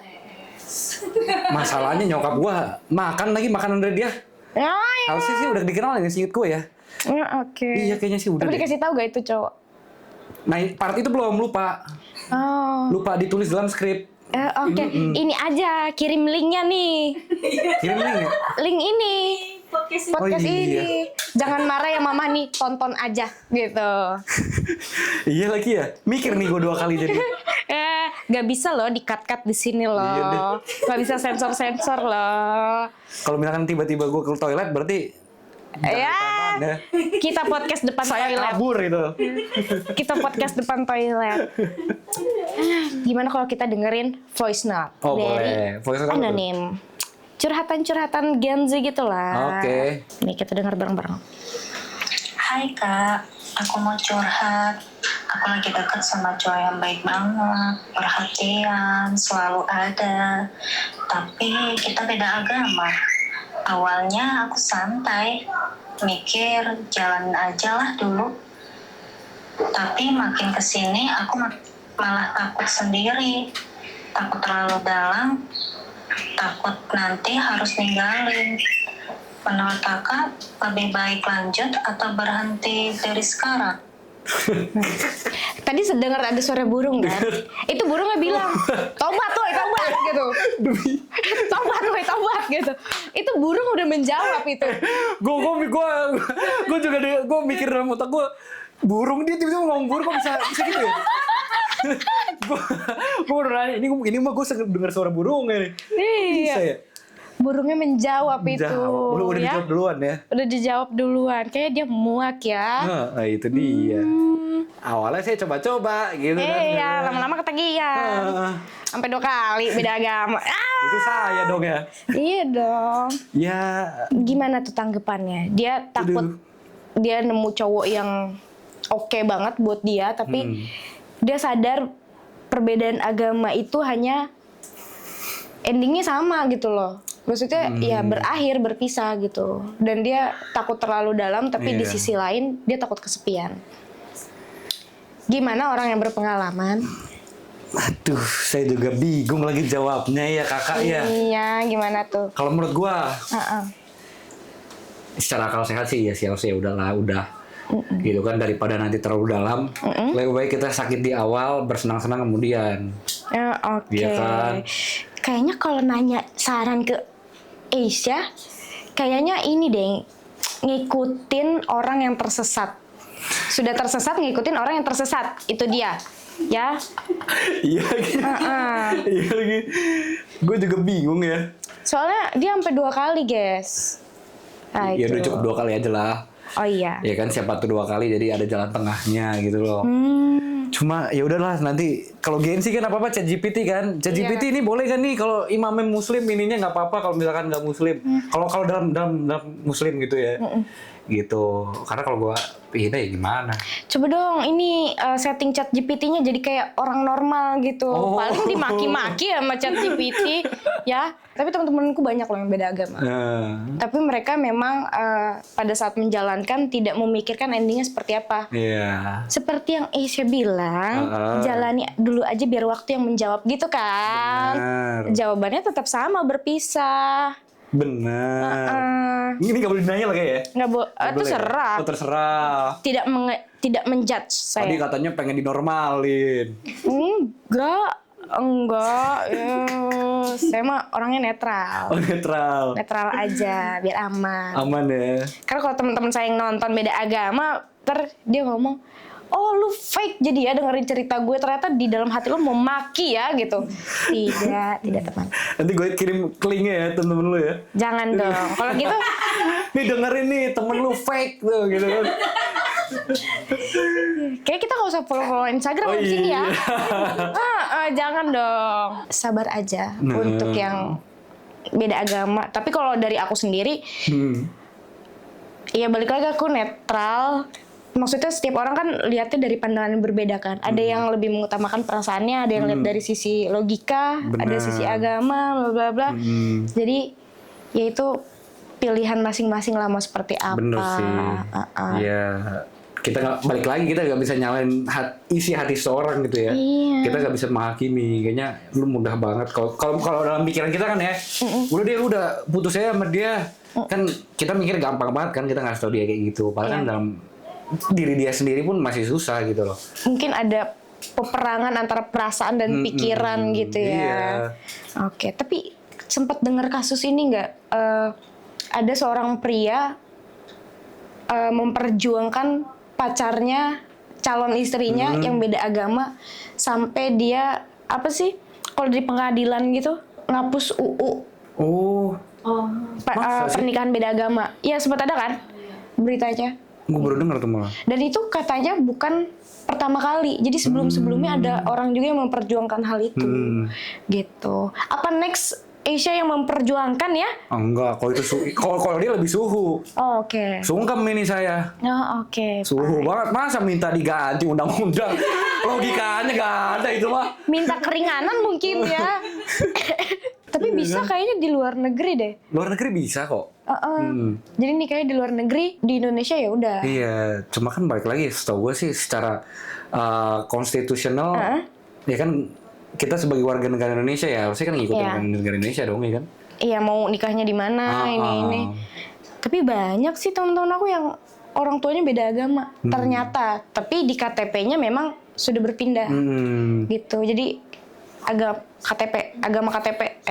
Masalahnya nyokap gue makan lagi makanan dari dia. Ya. Harusnya sih udah dikenalin singkat gue ya. Oke. Iya kayaknya sih udah Tapi deh. dikasih tahu gak itu cowok? Nah part itu belum, lupa. Oh. Lupa ditulis dalam skrip. Oke. Ini aja kirim linknya nih. Kirim link ya? Link ini. Podcast Podcast Oh, iya. ini. Jangan marah ya mama nih, tonton aja gitu. Iya lagi ya. Mikir nih gue 2 kali jadi. Gak bisa loh di-cut-cut di sini loh. Iya deh. Gak bisa sensor-sensor loh. Kalau misalkan tiba-tiba gue ke toilet berarti Ya, ya. kita podcast depan toilet. Kabur itu. Kita podcast depan toilet. Gimana kalau kita dengerin voice note Oh dari boleh. Voice note apa tuh? anonim. Curhatan-curhatan Gen Z gitu lah. Oke. Nih kita denger bareng-bareng. Hai kak, aku mau curhat. Aku lagi deket sama cowok yang baik banget, perhatian, selalu ada. Tapi kita beda agama. Awalnya aku santai, mikir jalan aja lah dulu. Tapi makin kesini aku malah takut sendiri. Takut terlalu dalam, takut nanti harus ninggalin. Menurut kakak, lebih baik lanjut atau berhenti dari sekarang? Tadi sedengar ada suara burung kan? Itu burungnya bilang, tobat woy, tobat gitu. Tobat woy, tobat gitu. Itu burung udah menjawab itu. Gue juga gue mikir dalam otak gue, burung dia tiba-tiba ngomong burung kok bisa gitu ya? Gue udah nanya, ini mah gue dengar suara burung ya. Bisa ya? Burungnya menjawab itu. Udah ya? dijawab duluan ya? Udah dijawab duluan. Kayaknya dia muak ya. Nah, itu dia. Awalnya saya coba-coba gitu kan. Iya, lama-lama ketagihan. Sampai 2 kali beda agama. Itu saya dong ya. Iya dong. Ya, Gimana tuh tanggapannya? Dia takut dia nemu cowok yang oke banget buat dia, tapi dia sadar perbedaan agama itu hanya endingnya sama gitu loh. Maksudnya ya berakhir, berpisah gitu. Dan dia takut terlalu dalam, tapi di Iya. sisi lain dia takut kesepian. Gimana orang yang berpengalaman? aduh, saya juga bingung lagi jawabnya ya kakak ya. Iya, gimana tuh? Kalau menurut gua, Heeh. secara akal sehat sih ya sih udahlah, udah. Gitu kan, daripada nanti terlalu dalam, lebih baik kita sakit di awal, bersenang-senang kemudian. Ya, oke. Iya kan? Kayaknya kalau nanya saran ke Asia, kayaknya ini deh, ngikutin orang yang tersesat. Sudah tersesat, ngikutin orang yang tersesat. Itu dia. Ya. Iya lagi. Iya lagi. Gue juga bingung ya. Soalnya dia sampai 2 kali, guys. Nah, Ya itu. udah cukup 2 kali aja lah. Oh iya. Ya kan, siapa tuh 2 kali, jadi ada jalan tengahnya gitu loh. Cuma ya udahlah, nanti kalau Gen Z kan apa-apa ChatGPT kan. ChatGPT ini boleh kan nih kalau imamnya muslim, ininya nggak apa-apa kalau misalkan nggak muslim. Kalau dalam muslim gitu ya. Gitu. Karena kalau gua ini ya gimana? Coba dong ini setting chat GPT-nya jadi kayak orang normal gitu. Oh. Paling dimaki-maki sama chat GPT ya. Tapi teman-temanku banyak loh yang beda agama. Tapi mereka memang pada saat menjalankan tidak memikirkan endingnya seperti apa. Iya. Seperti yang Asia bilang, jalani dulu aja biar waktu yang menjawab gitu kan. Benar. Jawabannya tetap sama, berpisah. Benar. Ini nggak boleh dinanya lah kayak ya? Nggak itu Boleh. serah. Oh, terserah. Tidak menjudge Tadi saya. katanya pengen dinormalin. Enggak. Ya, saya mah orangnya netral. Oh, netral. Netral aja, biar aman. Aman ya. Karena kalau teman-teman saya yang nonton beda agama, dia ngomong, oh lu fake jadi ya dengerin cerita gue, ternyata di dalam hati lu mau maki ya gitu. Tidak teman. Nanti gue kirim linknya ya temen-temen lu ya. Jangan dong. Kalau gitu, Nih dengerin nih, temen lu fake tuh gitu kan. kayak kita nggak usah follow Instagram di sini ya. Jangan dong. Sabar aja untuk yang beda agama. Tapi kalau dari aku sendiri, ya balik lagi aku netral. Maksudnya setiap orang kan lihatnya dari pandangan yang berbeda kan. Ada yang lebih mengutamakan perasaannya, ada yang lihat dari sisi logika, ada sisi agama, bla bla bla. Jadi ya itu pilihan masing-masing lah mau seperti apa. Bener sih. Iya. kita nggak balik lagi, kita nggak bisa nyalain isi hati seorang gitu ya. Iya. Kita nggak bisa menghakimi. Kayaknya lu mudah banget kalau dalam pikiran kita kan ya, udah putus aja sama dia. Kan kita mikir gampang banget kan, kita ngasih tau dia kayak gitu. Padahal kan dalam diri dia sendiri pun masih susah gitu loh. Mungkin ada peperangan antara perasaan dan pikiran gitu ya. Iya. Oke, tapi sempat dengar kasus ini nggak? Ada seorang pria memperjuangkan pacarnya, calon istrinya yang beda agama, sampai dia apa sih? Kalau di pengadilan gitu ngapus UU pernikahan beda agama. Ya sempat ada kan beritanya. Gue baru denger tuh malah. Dan itu katanya bukan pertama kali. Jadi sebelum-sebelumnya ada orang juga yang memperjuangkan hal itu. Gitu. Apa next Asia yang memperjuangkan ya? Enggak, kalau itu kalau dia lebih suhu. Oh, oke. Sungkem ini saya. Oh, oke. Suhu banget, masa minta diganti undang-undang? Logikanya gak ada itu mah. Minta keringanan mungkin ya. Tapi bisa kayaknya di luar negeri deh. Luar negeri bisa kok. Jadi nikahnya di luar negeri, di Indonesia ya udah. Iya, cuma kan balik lagi, setahu gue sih secara konstitusional, ya kan kita sebagai warga negara Indonesia ya, harusnya kan ngikutin negara Indonesia dong, ya kan? Iya, mau nikahnya di mana ini. Tapi banyak sih teman-teman aku yang orang tuanya beda agama, ternyata. Tapi di KTP-nya memang sudah berpindah, gitu. Jadi agama KTP.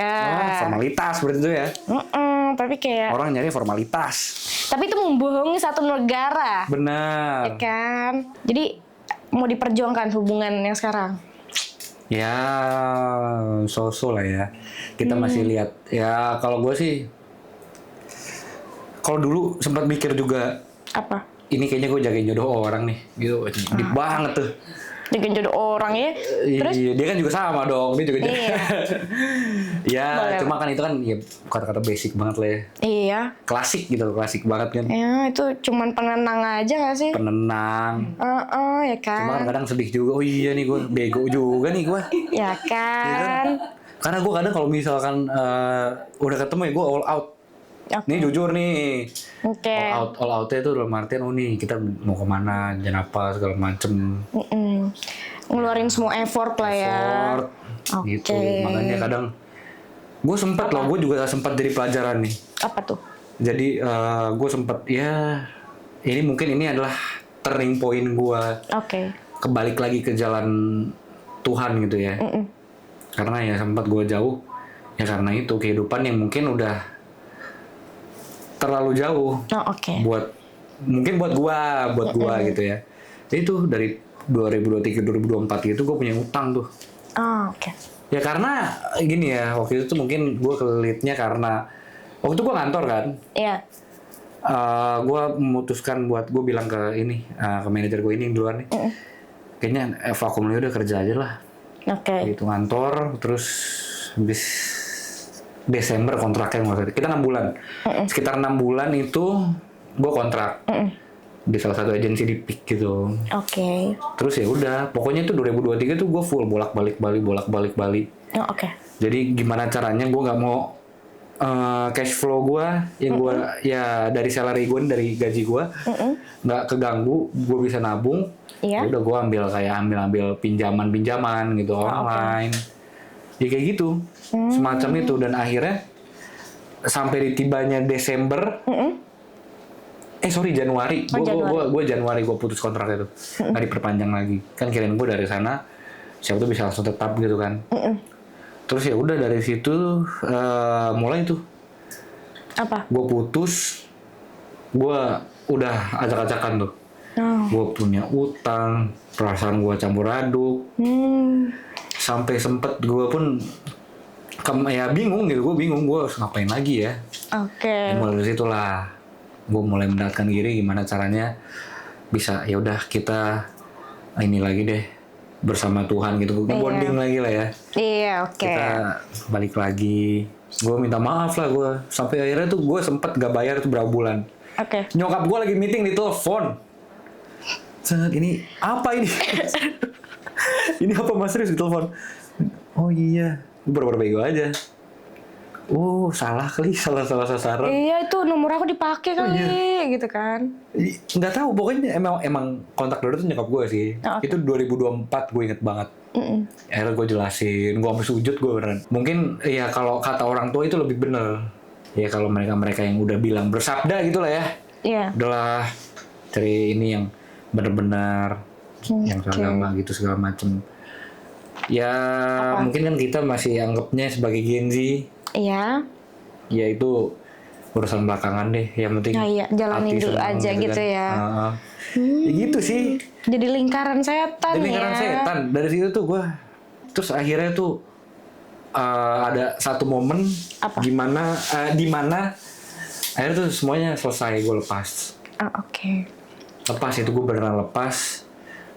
Formalitas berarti itu ya. Tapi kayak Orang nyari formalitas. Tapi itu membohongi satu negara. Ya Benar. kan? Jadi mau diperjuangkan hubungan yang sekarang. Ya, so-so lah ya. Kita masih lihat. Ya, kalau gue sih, kalau dulu sempat mikir juga, Apa? ini kayaknya gue jagain jodoh orang nih, gitu. Deep banget tuh. Dengan jodoh orang ya. Terus Iya, dia kan juga sama dong, dia juga. Iya. Ya, Boleh. cuma kan itu kan ya kata-kata basic banget lah ya. iya. Klasik gitu, klasik banget kan. Ya, itu cuman penenang aja gak sih? Penenang. Ya kan? Cuma kadang sedih juga. Oh iya nih gue bego juga nih gue. Ya kan? Karena gue kadang kalau misalkan udah ketemu ya gue all out. Oke. Nih jujur nih. Oke. All outnya itu dalam artian nih kita mau kemana, jangan apa segala macem. Ngeluarin semua effort lah ya. Effort. Oke. Gitu. Makanya kadang gue sempet loh, gue juga sempat jadi pelajaran nih. Apa tuh? Jadi gue sempet ya, ini mungkin ini adalah turning point gue. Oke. Kebalik lagi ke jalan Tuhan gitu ya. Karena ya sempat gue jauh ya karena itu kehidupan yang mungkin udah terlalu jauh Oh, oke. mungkin buat gua gitu ya. Jadi tuh dari 2023 2024 itu gue punya utang tuh. Oh, oke. Ya karena gini ya, waktu itu tuh mungkin gue kelitnya karena waktu itu gue kantor kan. Iya. Gue memutuskan buat gue bilang ke ini ke manajer gue ini yang duluan nih. Kayaknya vakum udah kerja aja lah. Oke. Gitu kantor terus habis Desember kontraknya nggak kita 6 bulan. Sekitar 6 bulan itu gue kontrak di salah satu agensi di PIK gitu. Oke. Terus ya udah, pokoknya itu 2023 tuh gue full bolak-balik Bali. Oh, oke. Jadi gimana caranya gue nggak mau cash flow gue yang gue ya dari salary gue dari gaji gue nggak keganggu, gue bisa nabung. Iya. Udah gue ambil pinjaman gitu online. Ya kayak gitu, semacam itu dan akhirnya sampai ditibanya Desember, Januari, gue Januari gue putus kontrak itu, nggak diperpanjang lagi. Kan kirain gue dari sana, siapa tuh bisa langsung tetap gitu kan. Terus ya udah dari situ mulai tuh, gue putus, gue udah acak-acakan tuh, gue punya utang, perasaan gue campur aduk. Sampai sempet gue pun ya bingung gitu, gue harus ngapain lagi ya. Oke. Mulai dari situlah gue mulai mendekatkan diri gimana caranya bisa ya udah kita ini lagi deh bersama Tuhan gitu, bonding lagi lah ya. Iya, oke. Kita balik lagi, gue minta maaf lah gue sampai akhirnya tuh gue sempet gak bayar tuh berapa bulan. Oke. Nyokap gue lagi meeting di telepon. Saat ini apa ini? Ini apa Mas serius di telepon? Oh iya, gue bener-bener bego aja. Salah kali, salah sasaran. Iya, itu nomor aku dipakai kali gitu kan. Nggak tahu, pokoknya emang kontak Dodo tuh nyokap gue sih. Okay. Itu 2024, gue inget banget. Akhirnya gue jelasin, gue sampai sujud gue beneran. Mungkin ya kalau kata orang tua itu lebih bener. Ya kalau mereka yang udah bilang bersabda gitu lah ya. Iya. Udahlah, cari ini yang benar-benar yang agama gitu segala macem. Ya mungkin kan kita masih anggapnya sebagai Gen Z. Iya. Ya itu urusan belakangan deh, yang penting jalanin dulu seneng aja gitu kan. ya. Ya gitu sih. Jadi lingkaran setan Jadi lingkaran setan. Dari situ tuh gue, terus akhirnya tuh ada satu momen dimana akhirnya tuh semuanya selesai, gue lepas. Oke. Lepas itu gue beneran lepas,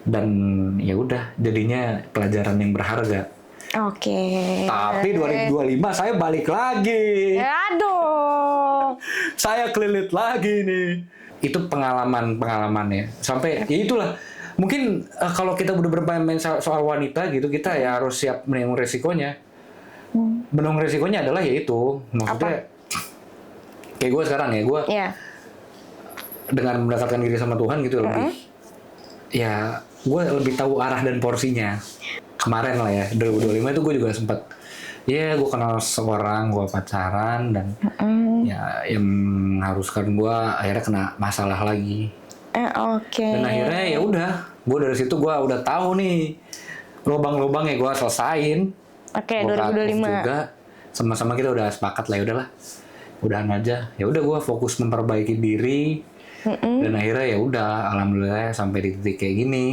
dan ya udah jadinya pelajaran yang berharga. Oke. Tapi 2025 saya balik lagi. Aduh. Saya kelilit lagi nih. Itu pengalaman ya. Sampai ya itulah. Mungkin kalau kita udah bermain soal wanita gitu, kita ya harus siap menanggung resikonya. Menanggung resikonya adalah yaitu, maksudnya kayak gue sekarang ya, gue dengan mendekatkan diri sama Tuhan gitu lebih. Ya, gue lebih tahu arah dan porsinya. Kemarin lah ya, 2025 itu gue juga sempat, gue kenal seorang, gue pacaran, dan ya yang mengharuskan gue akhirnya kena masalah lagi. Dan akhirnya ya udah, gue dari situ gue udah tahu nih lubang-lubangnya gue selesain. 2025 juga sama-sama kita udah sepakat lah, ya udahlah, udahan aja. Ya udah, gue fokus memperbaiki diri. Dan akhirnya ya udah, alhamdulillah sampai di titik kayak gini.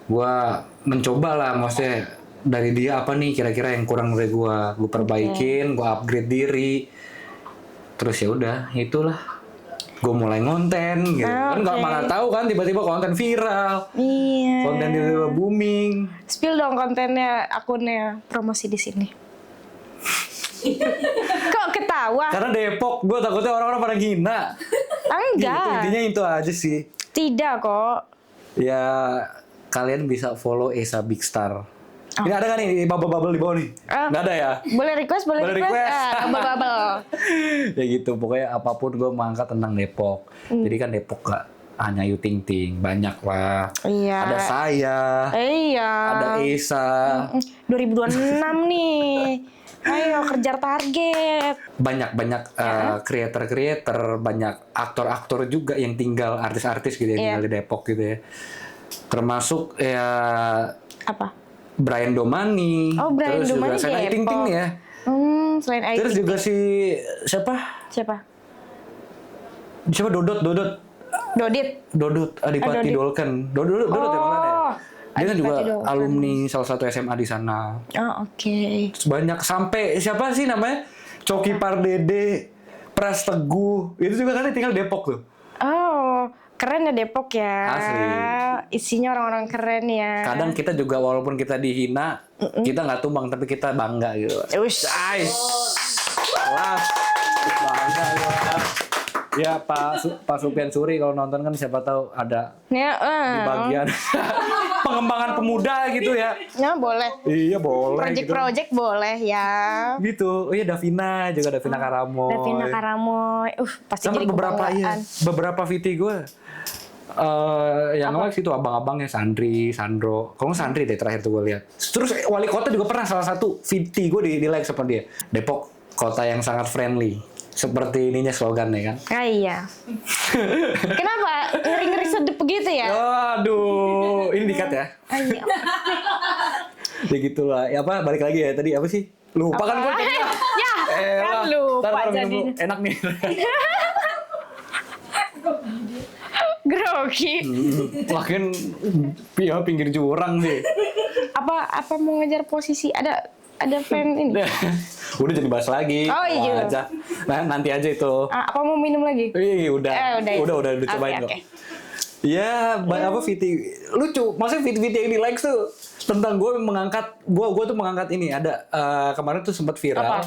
Gue mencoba lah, maksudnya dari dia apa nih kira-kira yang kurang dari gue perbaikin, gue upgrade diri. Terus ya udah, itulah gue mulai ngonten gitu. Kan nggak mana tahu kan, tiba-tiba konten viral. Iya. Konten tiba-tiba booming. Spill dong kontennya, akunnya, promosi di sini. Kok ketawa? Karena Depok, gue takutnya orang-orang pada ngina. Enggak. Gitu, intinya itu aja sih. Tidak kok. Ya kalian bisa follow Esa Big Star. Ini ada nggak nih bubble di bawah nih? Nggak ada ya? Boleh request. Bubble. Ya gitu, pokoknya apapun gue mengangkat tentang Depok. Jadi kan Depok gak hanya Ayu Ting Ting, banyak lah. Iya. Ada saya. Iya. Ada Esa. 2026 nih. Ayo kejar target. Banyak creator, banyak aktor-aktor juga yang tinggal, artis-artis gitu yang tinggal di Depok gitu ya. Termasuk ya Brian Domani. Brian terus Domani juga Ayu Ting Ting ya. Selain Ayu Terus Ting juga Ting. si siapa? Dodot Adipati Dolken. Dodot yang mana ya? Dia kan juga alumni salah satu SMA di sana. Terus banyak, sampai siapa sih namanya? Coki Pardede, Pras Teguh. Itu juga kan tinggal Depok tuh. Keren ya Depok ya. Asli. Isinya orang-orang keren ya. Kadang kita juga walaupun kita dihina, kita nggak tumbang tapi kita bangga gitu. Guys. Kelas. Bangga gue. Ya Pak Supian Suri kalau nonton kan siapa tahu ada di bagian pengembangan pemuda gitu ya. Ya boleh. Iya boleh. Project boleh ya. Gitu. Oh iya, Davina Karamoy. Pasti sampai jadi kebanggaan. beberapa VT gue yang like itu abang-abangnya Sandro. Kalau Sandri deh terakhir tuh gue lihat. Terus wali kota juga pernah salah satu VT gue di like sama dia. Depok kota yang sangat friendly. Seperti ininya slogannya kan. Iya. Kenapa? Ngeri-ngeri sedep begitu ya? Aduh, ini dikat ya. Iya. Ya gitulah. Ya apa, balik lagi ya tadi apa sih? Lupa kan gue. Ya, kan lupa jadi. Enak nih. Grogi. Makin pinggir jurang sih. Apa mau ngejar posisi? Ada fan ini. Udah jadi bahas lagi. Oh iya. Aja. Nah, nanti aja itu. Apa mau minum lagi? Udah. Udah cobain kok. Ya, apa VT lucu. Maksudnya VT yang di likes tuh tentang gue tuh mengangkat ini. Ada kemarin tuh sempat viral.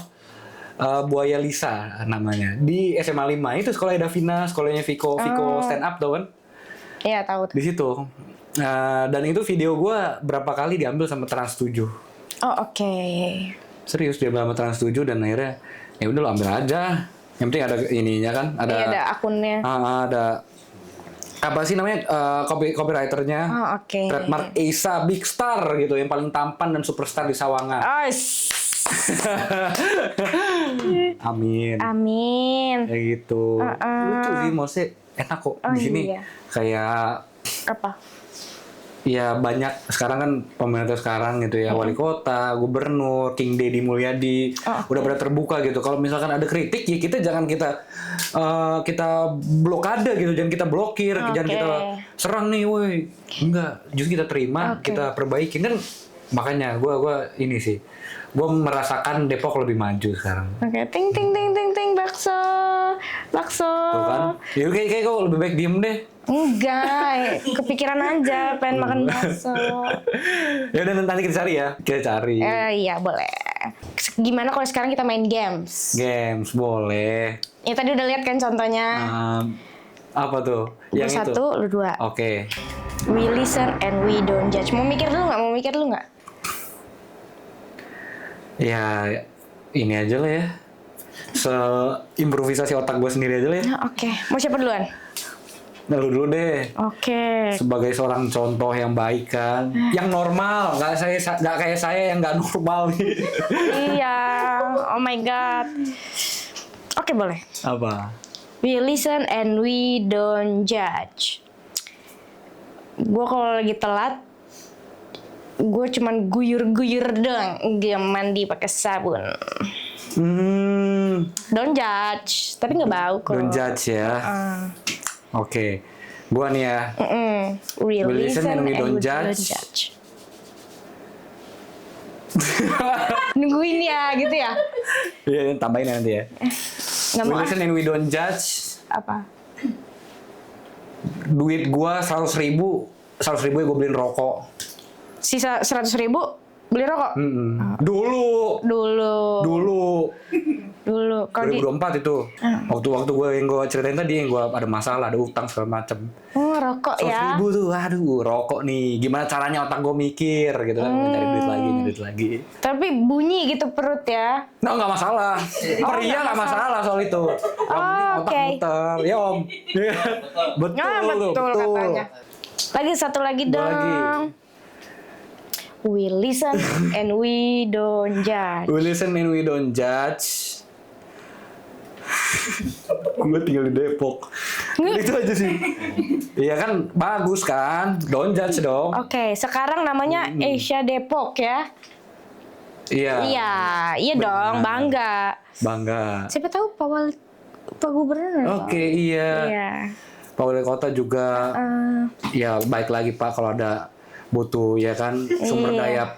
Buaya Lisa namanya. Di SMA 5 itu sekolahnya Davina, sekolahnya Viko stand up tuh kan. Iya, tahu tuh. Di situ. Dan itu video gue berapa kali diambil sama Trans 7. Oke. Serius dia sama Trans 7 dan akhirnya ya udah lo ambil aja. Yang penting ada ininya kan, ada Iya, ada akunnya. ada apa sih namanya copywriternya. Oh, oke. Trademark Esa Big Star gitu, yang paling tampan dan superstar di Sawangan. Amin. Amin. Ya gitu. Lucu sih, maksudnya enak kok di sini. Iya. Kayak Apa? ya banyak sekarang kan pemerintah sekarang gitu ya, wali kota, gubernur, King Deddy Mulyadi udah pada terbuka gitu. Kalau misalkan ada kritik ya kita jangan kita blokade gitu, jangan kita blokir, jangan kita serang nih, woi. Enggak, justru kita terima, kita perbaikin. Dan makanya gua ini sih, gua merasakan Depok lebih maju sekarang. Oke, ting ting ting ting ting bakso. Tuh kan? Ya kayak kok lebih baik diem deh. Enggak, kepikiran aja pengen makan bakso. Ya udah nanti kita cari ya. Kita cari. Iya, boleh. Gimana kalau sekarang kita main games? Games boleh. Ya tadi udah lihat kan contohnya. Apa tuh? Lu Yang itu. satu, lu dua. Oke. We listen and we don't judge. Mau mikir dulu nggak? Mau mikir dulu nggak? Ya ini aja lah ya. Improvisasi otak gue sendiri aja lah ya. Oke. Mau siapa duluan? Nah, lu dulu deh. Oke. Sebagai seorang contoh yang baik kan, yang normal, nggak kayak saya yang nggak normal nih. Iya. Oh my god. Oke, boleh. Apa? We listen and we don't judge. Gue kalau lagi telat, gue cuman guyur-guyur doang, gak mandi pakai sabun. Don't judge, tapi nggak bau kok. Don't judge ya. Oke, gua nih ya. We listen and we don't judge. Nungguin ya, gitu ya? Iya, tambahin nanti ya. Nggak We mau. listen and we don't judge. Apa? Duit gua 100.000 ya gua beliin rokok. Sisa 100.000 beli rokok? Dulu. Kalau di 2024 itu. Waktu gue ceritain tadi yang gue ada masalah, ada utang segala macem. rokok ya. 100.000 tuh, aduh rokok nih. Gimana caranya otak gue mikir gitu kan, mencari duit lagi. Tapi bunyi gitu perut ya. Nah nggak masalah. Pria nggak masalah soal itu. Yang penting otak muter, ya om. Betul. Katanya. Lagi satu lagi dong. Lagi. We listen and we don't judge. We listen and we don't judge. Gue tinggal di Depok. Itu aja sih. Iya kan bagus kan. Don't judge dong. Oke, sekarang namanya Asia Depok ya. Iya dong, bangga. Siapa tahu Pak Gubernur. Oke, iya. Pak Wali Kota juga. Ya baik lagi Pak kalau ada butuh ya kan sumber daya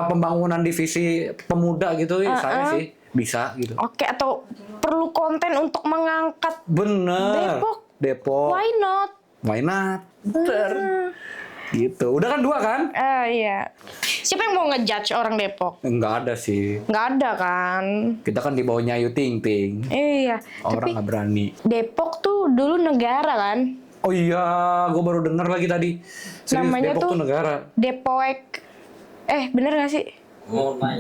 pembangunan divisi pemuda gitu ya saya sih bisa gitu. Oke, atau perlu konten untuk mengangkat bener Depok. Why not? Bener. Gitu. Udah kan 2 kan? Iya. Siapa yang mau ngejudge orang Depok? Enggak ada sih. Nggak ada kan? Kita kan di bawahnya Ayu Ting Ting. Iya. Orang nggak berani. Depok tuh dulu negara kan? Oh iya, gue baru denger lagi tadi. Serius, Namanya Depok tuh negara. Depoek. Bener gak sih?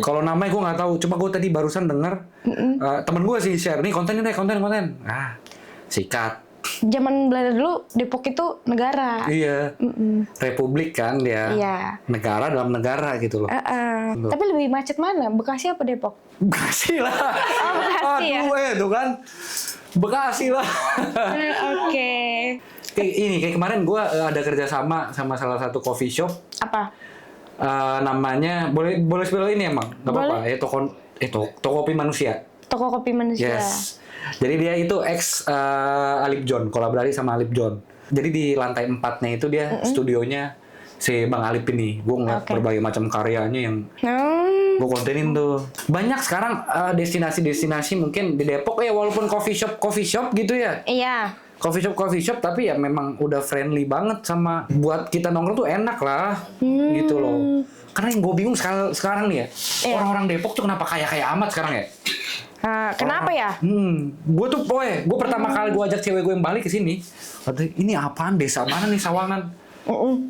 Kalau namanya gue nggak tahu. Cuma gue tadi barusan denger. Temen gue sih share nih konten. Sikat. Zaman Belanda dulu Depok itu negara. Iya. Republik kan dia. Iya. Negara dalam negara gitu loh. Tapi lebih macet mana? Bekasi apa Depok? Bekasi lah. Oh, Bekasi ya. Tuh kan. Bekasi lah. Oke. Kayak kemarin gue ada kerjasama sama salah satu coffee shop. Apa? Namanya boleh spill ini emang nggak apa-apa. Toko kopi manusia. Toko kopi manusia. Yes. Jadi dia itu ex Alip John, kolaborasi sama Alip John. Jadi di lantai 4-nya itu dia studionya si Bang Alip ini. Gue ngeliat berbagai macam karyanya yang gue kontenin tuh. Banyak sekarang destinasi-destinasi mungkin di Depok ya, walaupun coffee shop gitu ya. Iya. Coffee shop tapi ya memang udah friendly banget sama buat kita nongkrong tuh enak lah gitu loh. Karena yang gue bingung sekarang nih ya, orang-orang Depok tuh kenapa kaya amat sekarang ya? Kenapa ya? Gue pertama kali gue ajak cewek gue yang balik ke sini, ini apaan, desa mana nih Sawangan?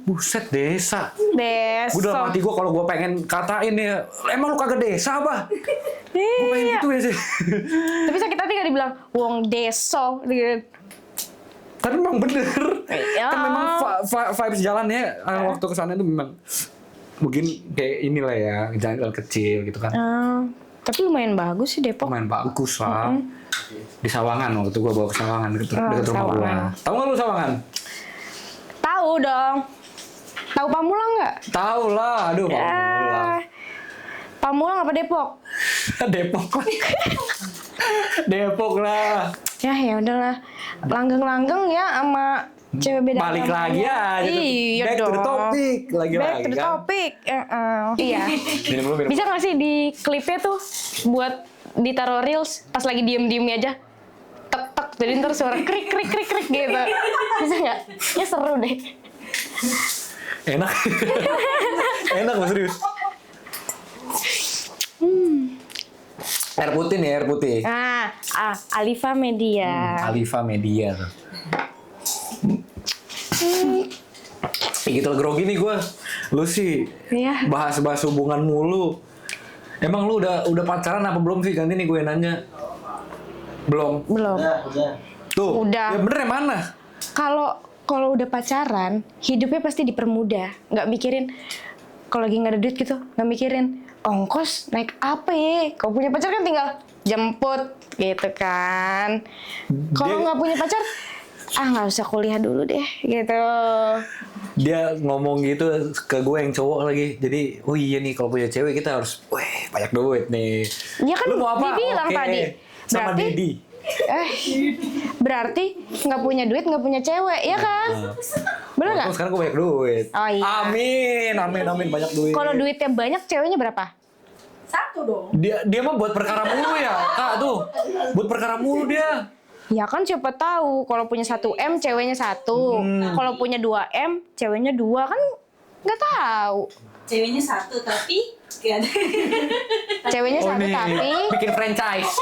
Buset, desa. Desa. Udah mati gue kalau gue pengen katain ya, emang lu kagak desa apa? Gue pengen gitu ya sih. Tapi sakit hati gak dibilang wong deso gitu. Tapi memang bener. Iya. Kan memang vibes jalannya waktu kesana itu memang mungkin kayak inilah ya, jalan kecil gitu kan. Tapi lumayan bagus sih Depok. Lumayan bagus lah. Di Sawangan waktu gue bawa ke Sawangan dekat rumah Sawangan. gue. Tahu nggak lu Sawangan? Tahu dong. Tahu Pamulang nggak? Tahu lah, aduh Pamulang. Pamulang apa Depok? Depok lah. Depok lah. Ya udahlah. Langgeng-langgeng ya sama cewek beda Balik agama. lagi ya. Iya Back dong. to the topic. Lagi-lagi Back to the kan. topic. Iya. Minum dulu. Bisa nggak sih di klipnya tuh buat ditaruh reels pas lagi diem-diem aja? Tek tek. Jadi ntar suara krik krik krik krik gitu. Bisa nggak? Ya seru deh. Enak. Enak mas serius. Air putih nih, air putih. Alifa Media. Alifa Media tuh. Gitu grogi nih gue. Lu sih Iya. bahas-bahas hubungan mulu. Emang lu udah pacaran apa belum sih? Ganti nih gue nanya. Belum. Tuh. Udah. Ya bener yang mana? Kalau udah pacaran, hidupnya pasti dipermudah. Nggak mikirin kalau lagi nggak ada duit gitu, nggak mikirin ongkos naik apa ya. Kalau punya pacar kan tinggal jemput gitu kan. Kalau nggak punya pacar, nggak usah kuliah dulu deh gitu. Dia ngomong gitu ke gue yang cowok lagi. Jadi, oh iya nih kalau punya cewek kita harus, banyak duit nih. Ya kan Lu mau apa? dibilang Oke. tadi. Sama Dedi. Berarti nggak punya duit, nggak punya cewek, ya kan? Bener nggak? Sekarang gue banyak duit. Oh, iya. Amin banyak duit. Kalau duitnya banyak, ceweknya berapa? 1 dong. Dia mah buat perkara mulu ya, Kak tuh. Buat perkara mulu dia. Ya kan siapa tahu kalau punya 1 M ceweknya 1. Kalau punya 2 M ceweknya 2 kan nggak tahu. Ceweknya 1 tapi gak ada. Ceweknya 1 tapi bikin franchise.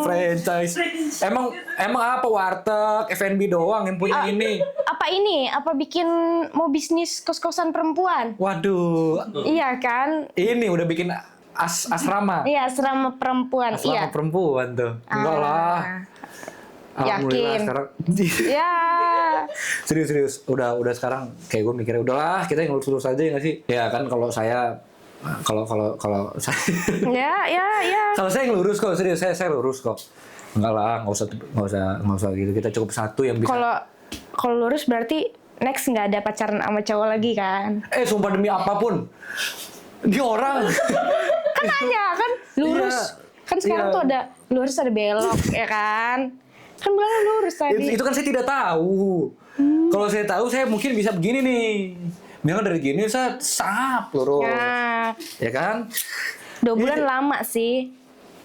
Franchise. Emang apa warteg, F&B doang yang punya ini? Apa bikin mau bisnis kos-kosan perempuan? Waduh. Iya kan? Ini udah bikin asrama. Iya, asrama perempuan. Asrama Iya. perempuan tuh. Enggak lah. Alhamdulillah Yakin. sekarang. Ya. Serius. Udah sekarang kayak gue mikirnya udahlah kita yang lurus-lurus aja ya nggak sih? Ya kan kalau saya saya Ya. kalau saya yang lurus kok serius saya lurus kok. Enggak lah, nggak usah gitu. Kita cukup satu yang bisa. Kalau lurus berarti next nggak ada pacaran sama cowok lagi kan? Sumpah demi apapun. Dia orang. Kan nanya kan lurus. Iya. Kan sekarang Iya. tuh ada lurus ada belok ya kan? Kan bilangnya lurus tadi. Itu kan saya tidak tahu. Kalau saya tahu saya mungkin bisa begini nih. Misalnya dari gini saya sap lurus. Nah, Ya kan? 2 bulan lama sih.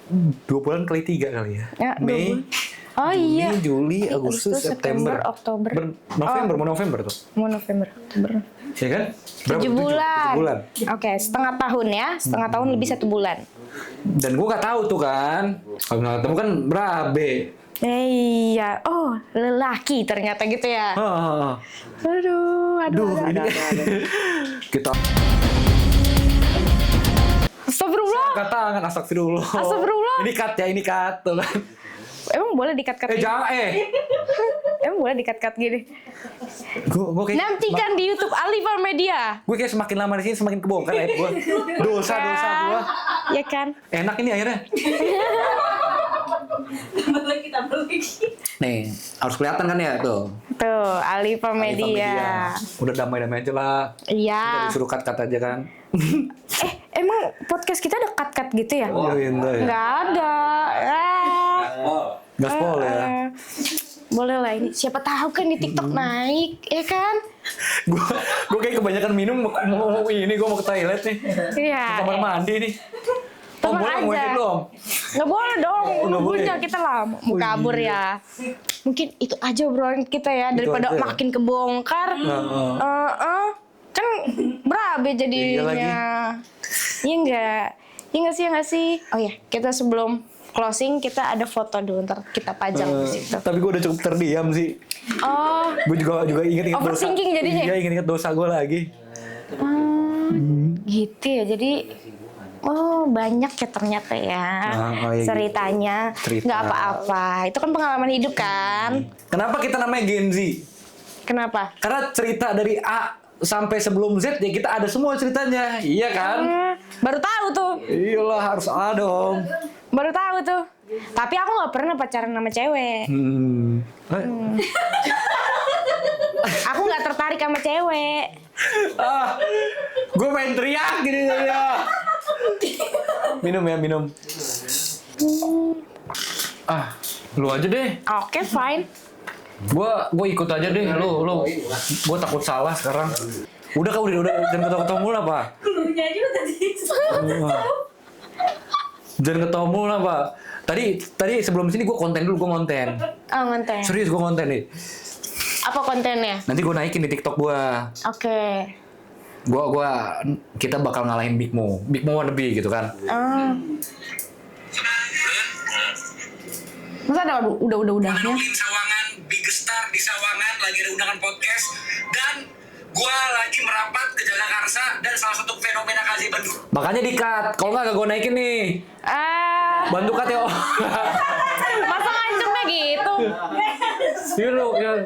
2 bulan kali 3 kali ya. Ya, 2 Mei, bulan. Oh iya. Juli, Agustus, September, Oktober. Mau November tuh. Mau November, Oktober. Ya kan? 7 bulan. 7 bulan. Oke, setengah tahun ya. Setengah tahun lebih 1 bulan. Dan gua nggak tahu tuh kan. Kalau misalnya ketemu kan berabe. Iya. Oh, lelaki ternyata gitu ya. Aduh. Ini kita Astagfirullah. katakan astagfirullah. Astagfirullah. Ini cut ya, ini cut tuh kan. Emang boleh dikat-kat gini? Jangan Emang boleh dikat-kat gini? Gua kayak Nantikan di YouTube Alifa Media. gue kayak semakin lama di sini semakin kebongkar ya gue. Dosa gua. Ya kan? Enak ini akhirnya. Kita lagi. Nih, harus kelihatan kan ya tuh. Tuh, Alifa Media. Udah damai-damai aja lah. Iya. Kita disuruh cut-cut aja kan. Emang podcast kita ada cut-cut gitu ya? Oh, iya, enggak ya. Nggak ada. Gaspol ya. Boleh lah ini. Siapa tahu kan di TikTok naik, ya kan? Gue kayak kebanyakan minum mau ini gue mau ke toilet nih. Iya. Ke kamar mandi nih. Tenang Boleh aja. ngojek belum? Nggak boleh dong. nggak boleh. Nunggunya kita lama. Mau Oh, kabur iya. ya. Mungkin itu aja obrolan kita ya. Daripada aja ya? makin kebongkar. Kan berabe jadinya. Iya lagi. Iya nggak? Iya nggak sih? Oh ya, kita sebelum closing kita ada foto dulu, ntar kita pajang di situ. Tapi gue udah cukup terdiam sih. Oh, Gue juga inget-inget dosa. Overthinking jadinya? Iya, inget-inget dosa gue lagi. gitu ya. Jadi banyak ya ternyata ya iya, ceritanya. Cerita. Nggak apa-apa. Itu kan pengalaman hidup kan. Kenapa kita namanya Gen Z? Kenapa? Karena cerita dari A sampai sebelum Z ya kita ada semua ceritanya, iya kan? Baru tahu tuh. Iyalah harus ada dong. Baru tahu tuh. Tapi aku nggak pernah pacaran sama cewek. Aku nggak tertarik sama cewek. Gue main teriak gini ya. Minum ya, minum. Lu aja deh. Oke, fine. Gua ikut aja deh. Lu. Gua takut salah sekarang. Udah jangan ketawa-ketawa mulu apa? Klunya juga tadi. Jangan ketawa mulu apa? Tadi sebelum sini gua konten dulu, gua konten. Oh, konten. Serius gua konten nih. Apa kontennya? Nanti gua naikin di TikTok gua. Oke. Kita bakal ngalahin Big Mo wannabe gitu kan. Masa ada udahnya? Sawangan, Big Star di Sawangan lagi ada undangan podcast dan gua lagi merapat ke Jagakarsa dan salah satu fenomena KZ Bandung. Makanya di-cut, kalau nggak gua naikin nih. Bantu cut ya. Masa ngancemnya gitu? Ya.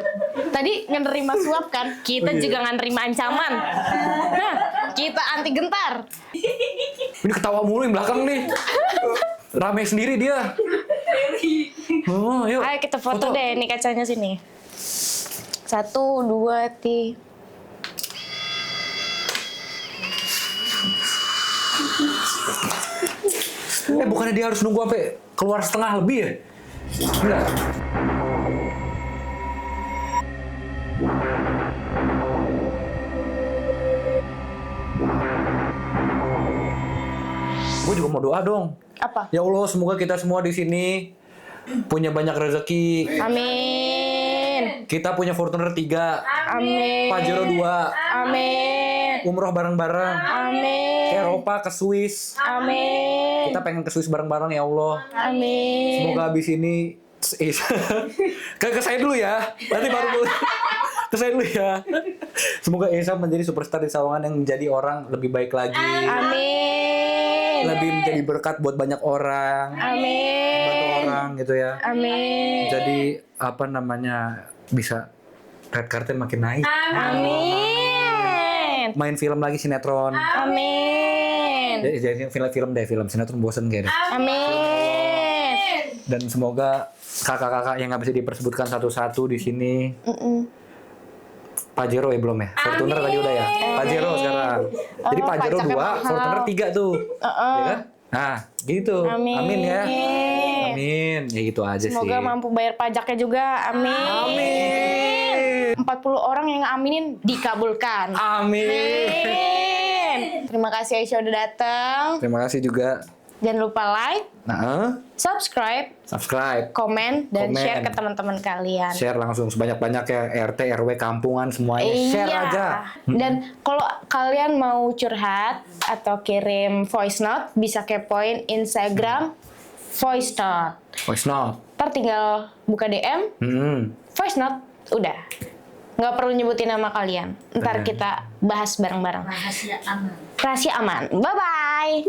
Tadi ngenerima suap kan? Kita juga ngenerima ancaman. Nah, kita anti gentar. Ini ketawa mulu yang belakang nih. Rame sendiri dia. Yuk. Ayo kita foto deh, nih kacanya sini. 1, 2, 3. Bukannya dia harus nunggu sampai keluar setengah lebih ya? Enggak. Gue juga mau doa dong. Apa? Ya Allah, semoga kita semua di sini punya banyak rezeki. Amin. Kita punya Fortuner 3. Amin. Pajero 2. Amin. Umroh bareng-bareng. Amin. Ke Eropa, ke Swiss. Amin. Kita pengen ke Swiss bareng-bareng ya Allah. Amin. Semoga habis ini ke saya dulu ya. Nanti baru ke saya dulu ya. Semoga Esa menjadi superstar di Sawangan yang menjadi orang lebih baik lagi. Amin. Lebih menjadi berkat buat banyak orang. Amin. Bantu orang gitu ya. Amin. Jadi bisa red cardnya makin naik. Amin. Main film lagi, sinetron. Amin. Jadi film sinetron bosen kayaknya. Amin. Dan semoga kakak-kakak yang nggak bisa dipersebutkan satu-satu di sini. Pajero ya belum ya? Fortuner tadi udah ya? Pajero sekarang. Jadi Pajero 2, Fortuner 3 tuh. Ya kan? Nah, gitu. Amin ya. Amin. Ya gitu aja sih. Semoga mampu bayar pajaknya juga. Amin. Amin. 40 orang yang ngaminin dikabulkan. Amin. Terima kasih Aisyah udah datang. Terima kasih juga. Jangan lupa like, subscribe, komen, dan share ke teman-teman kalian. Share langsung sebanyak-banyaknya, RT, RW, kampungan semuanya. Share aja. Dan kalau kalian mau curhat atau kirim voice note, bisa kepoin Instagram voice note. Voice note. Ntar tinggal buka DM, voice note, udah. Nggak perlu nyebutin nama kalian. Ntar kita bahas bareng-bareng. Rahasia aman. Rahasia aman. Bye-bye.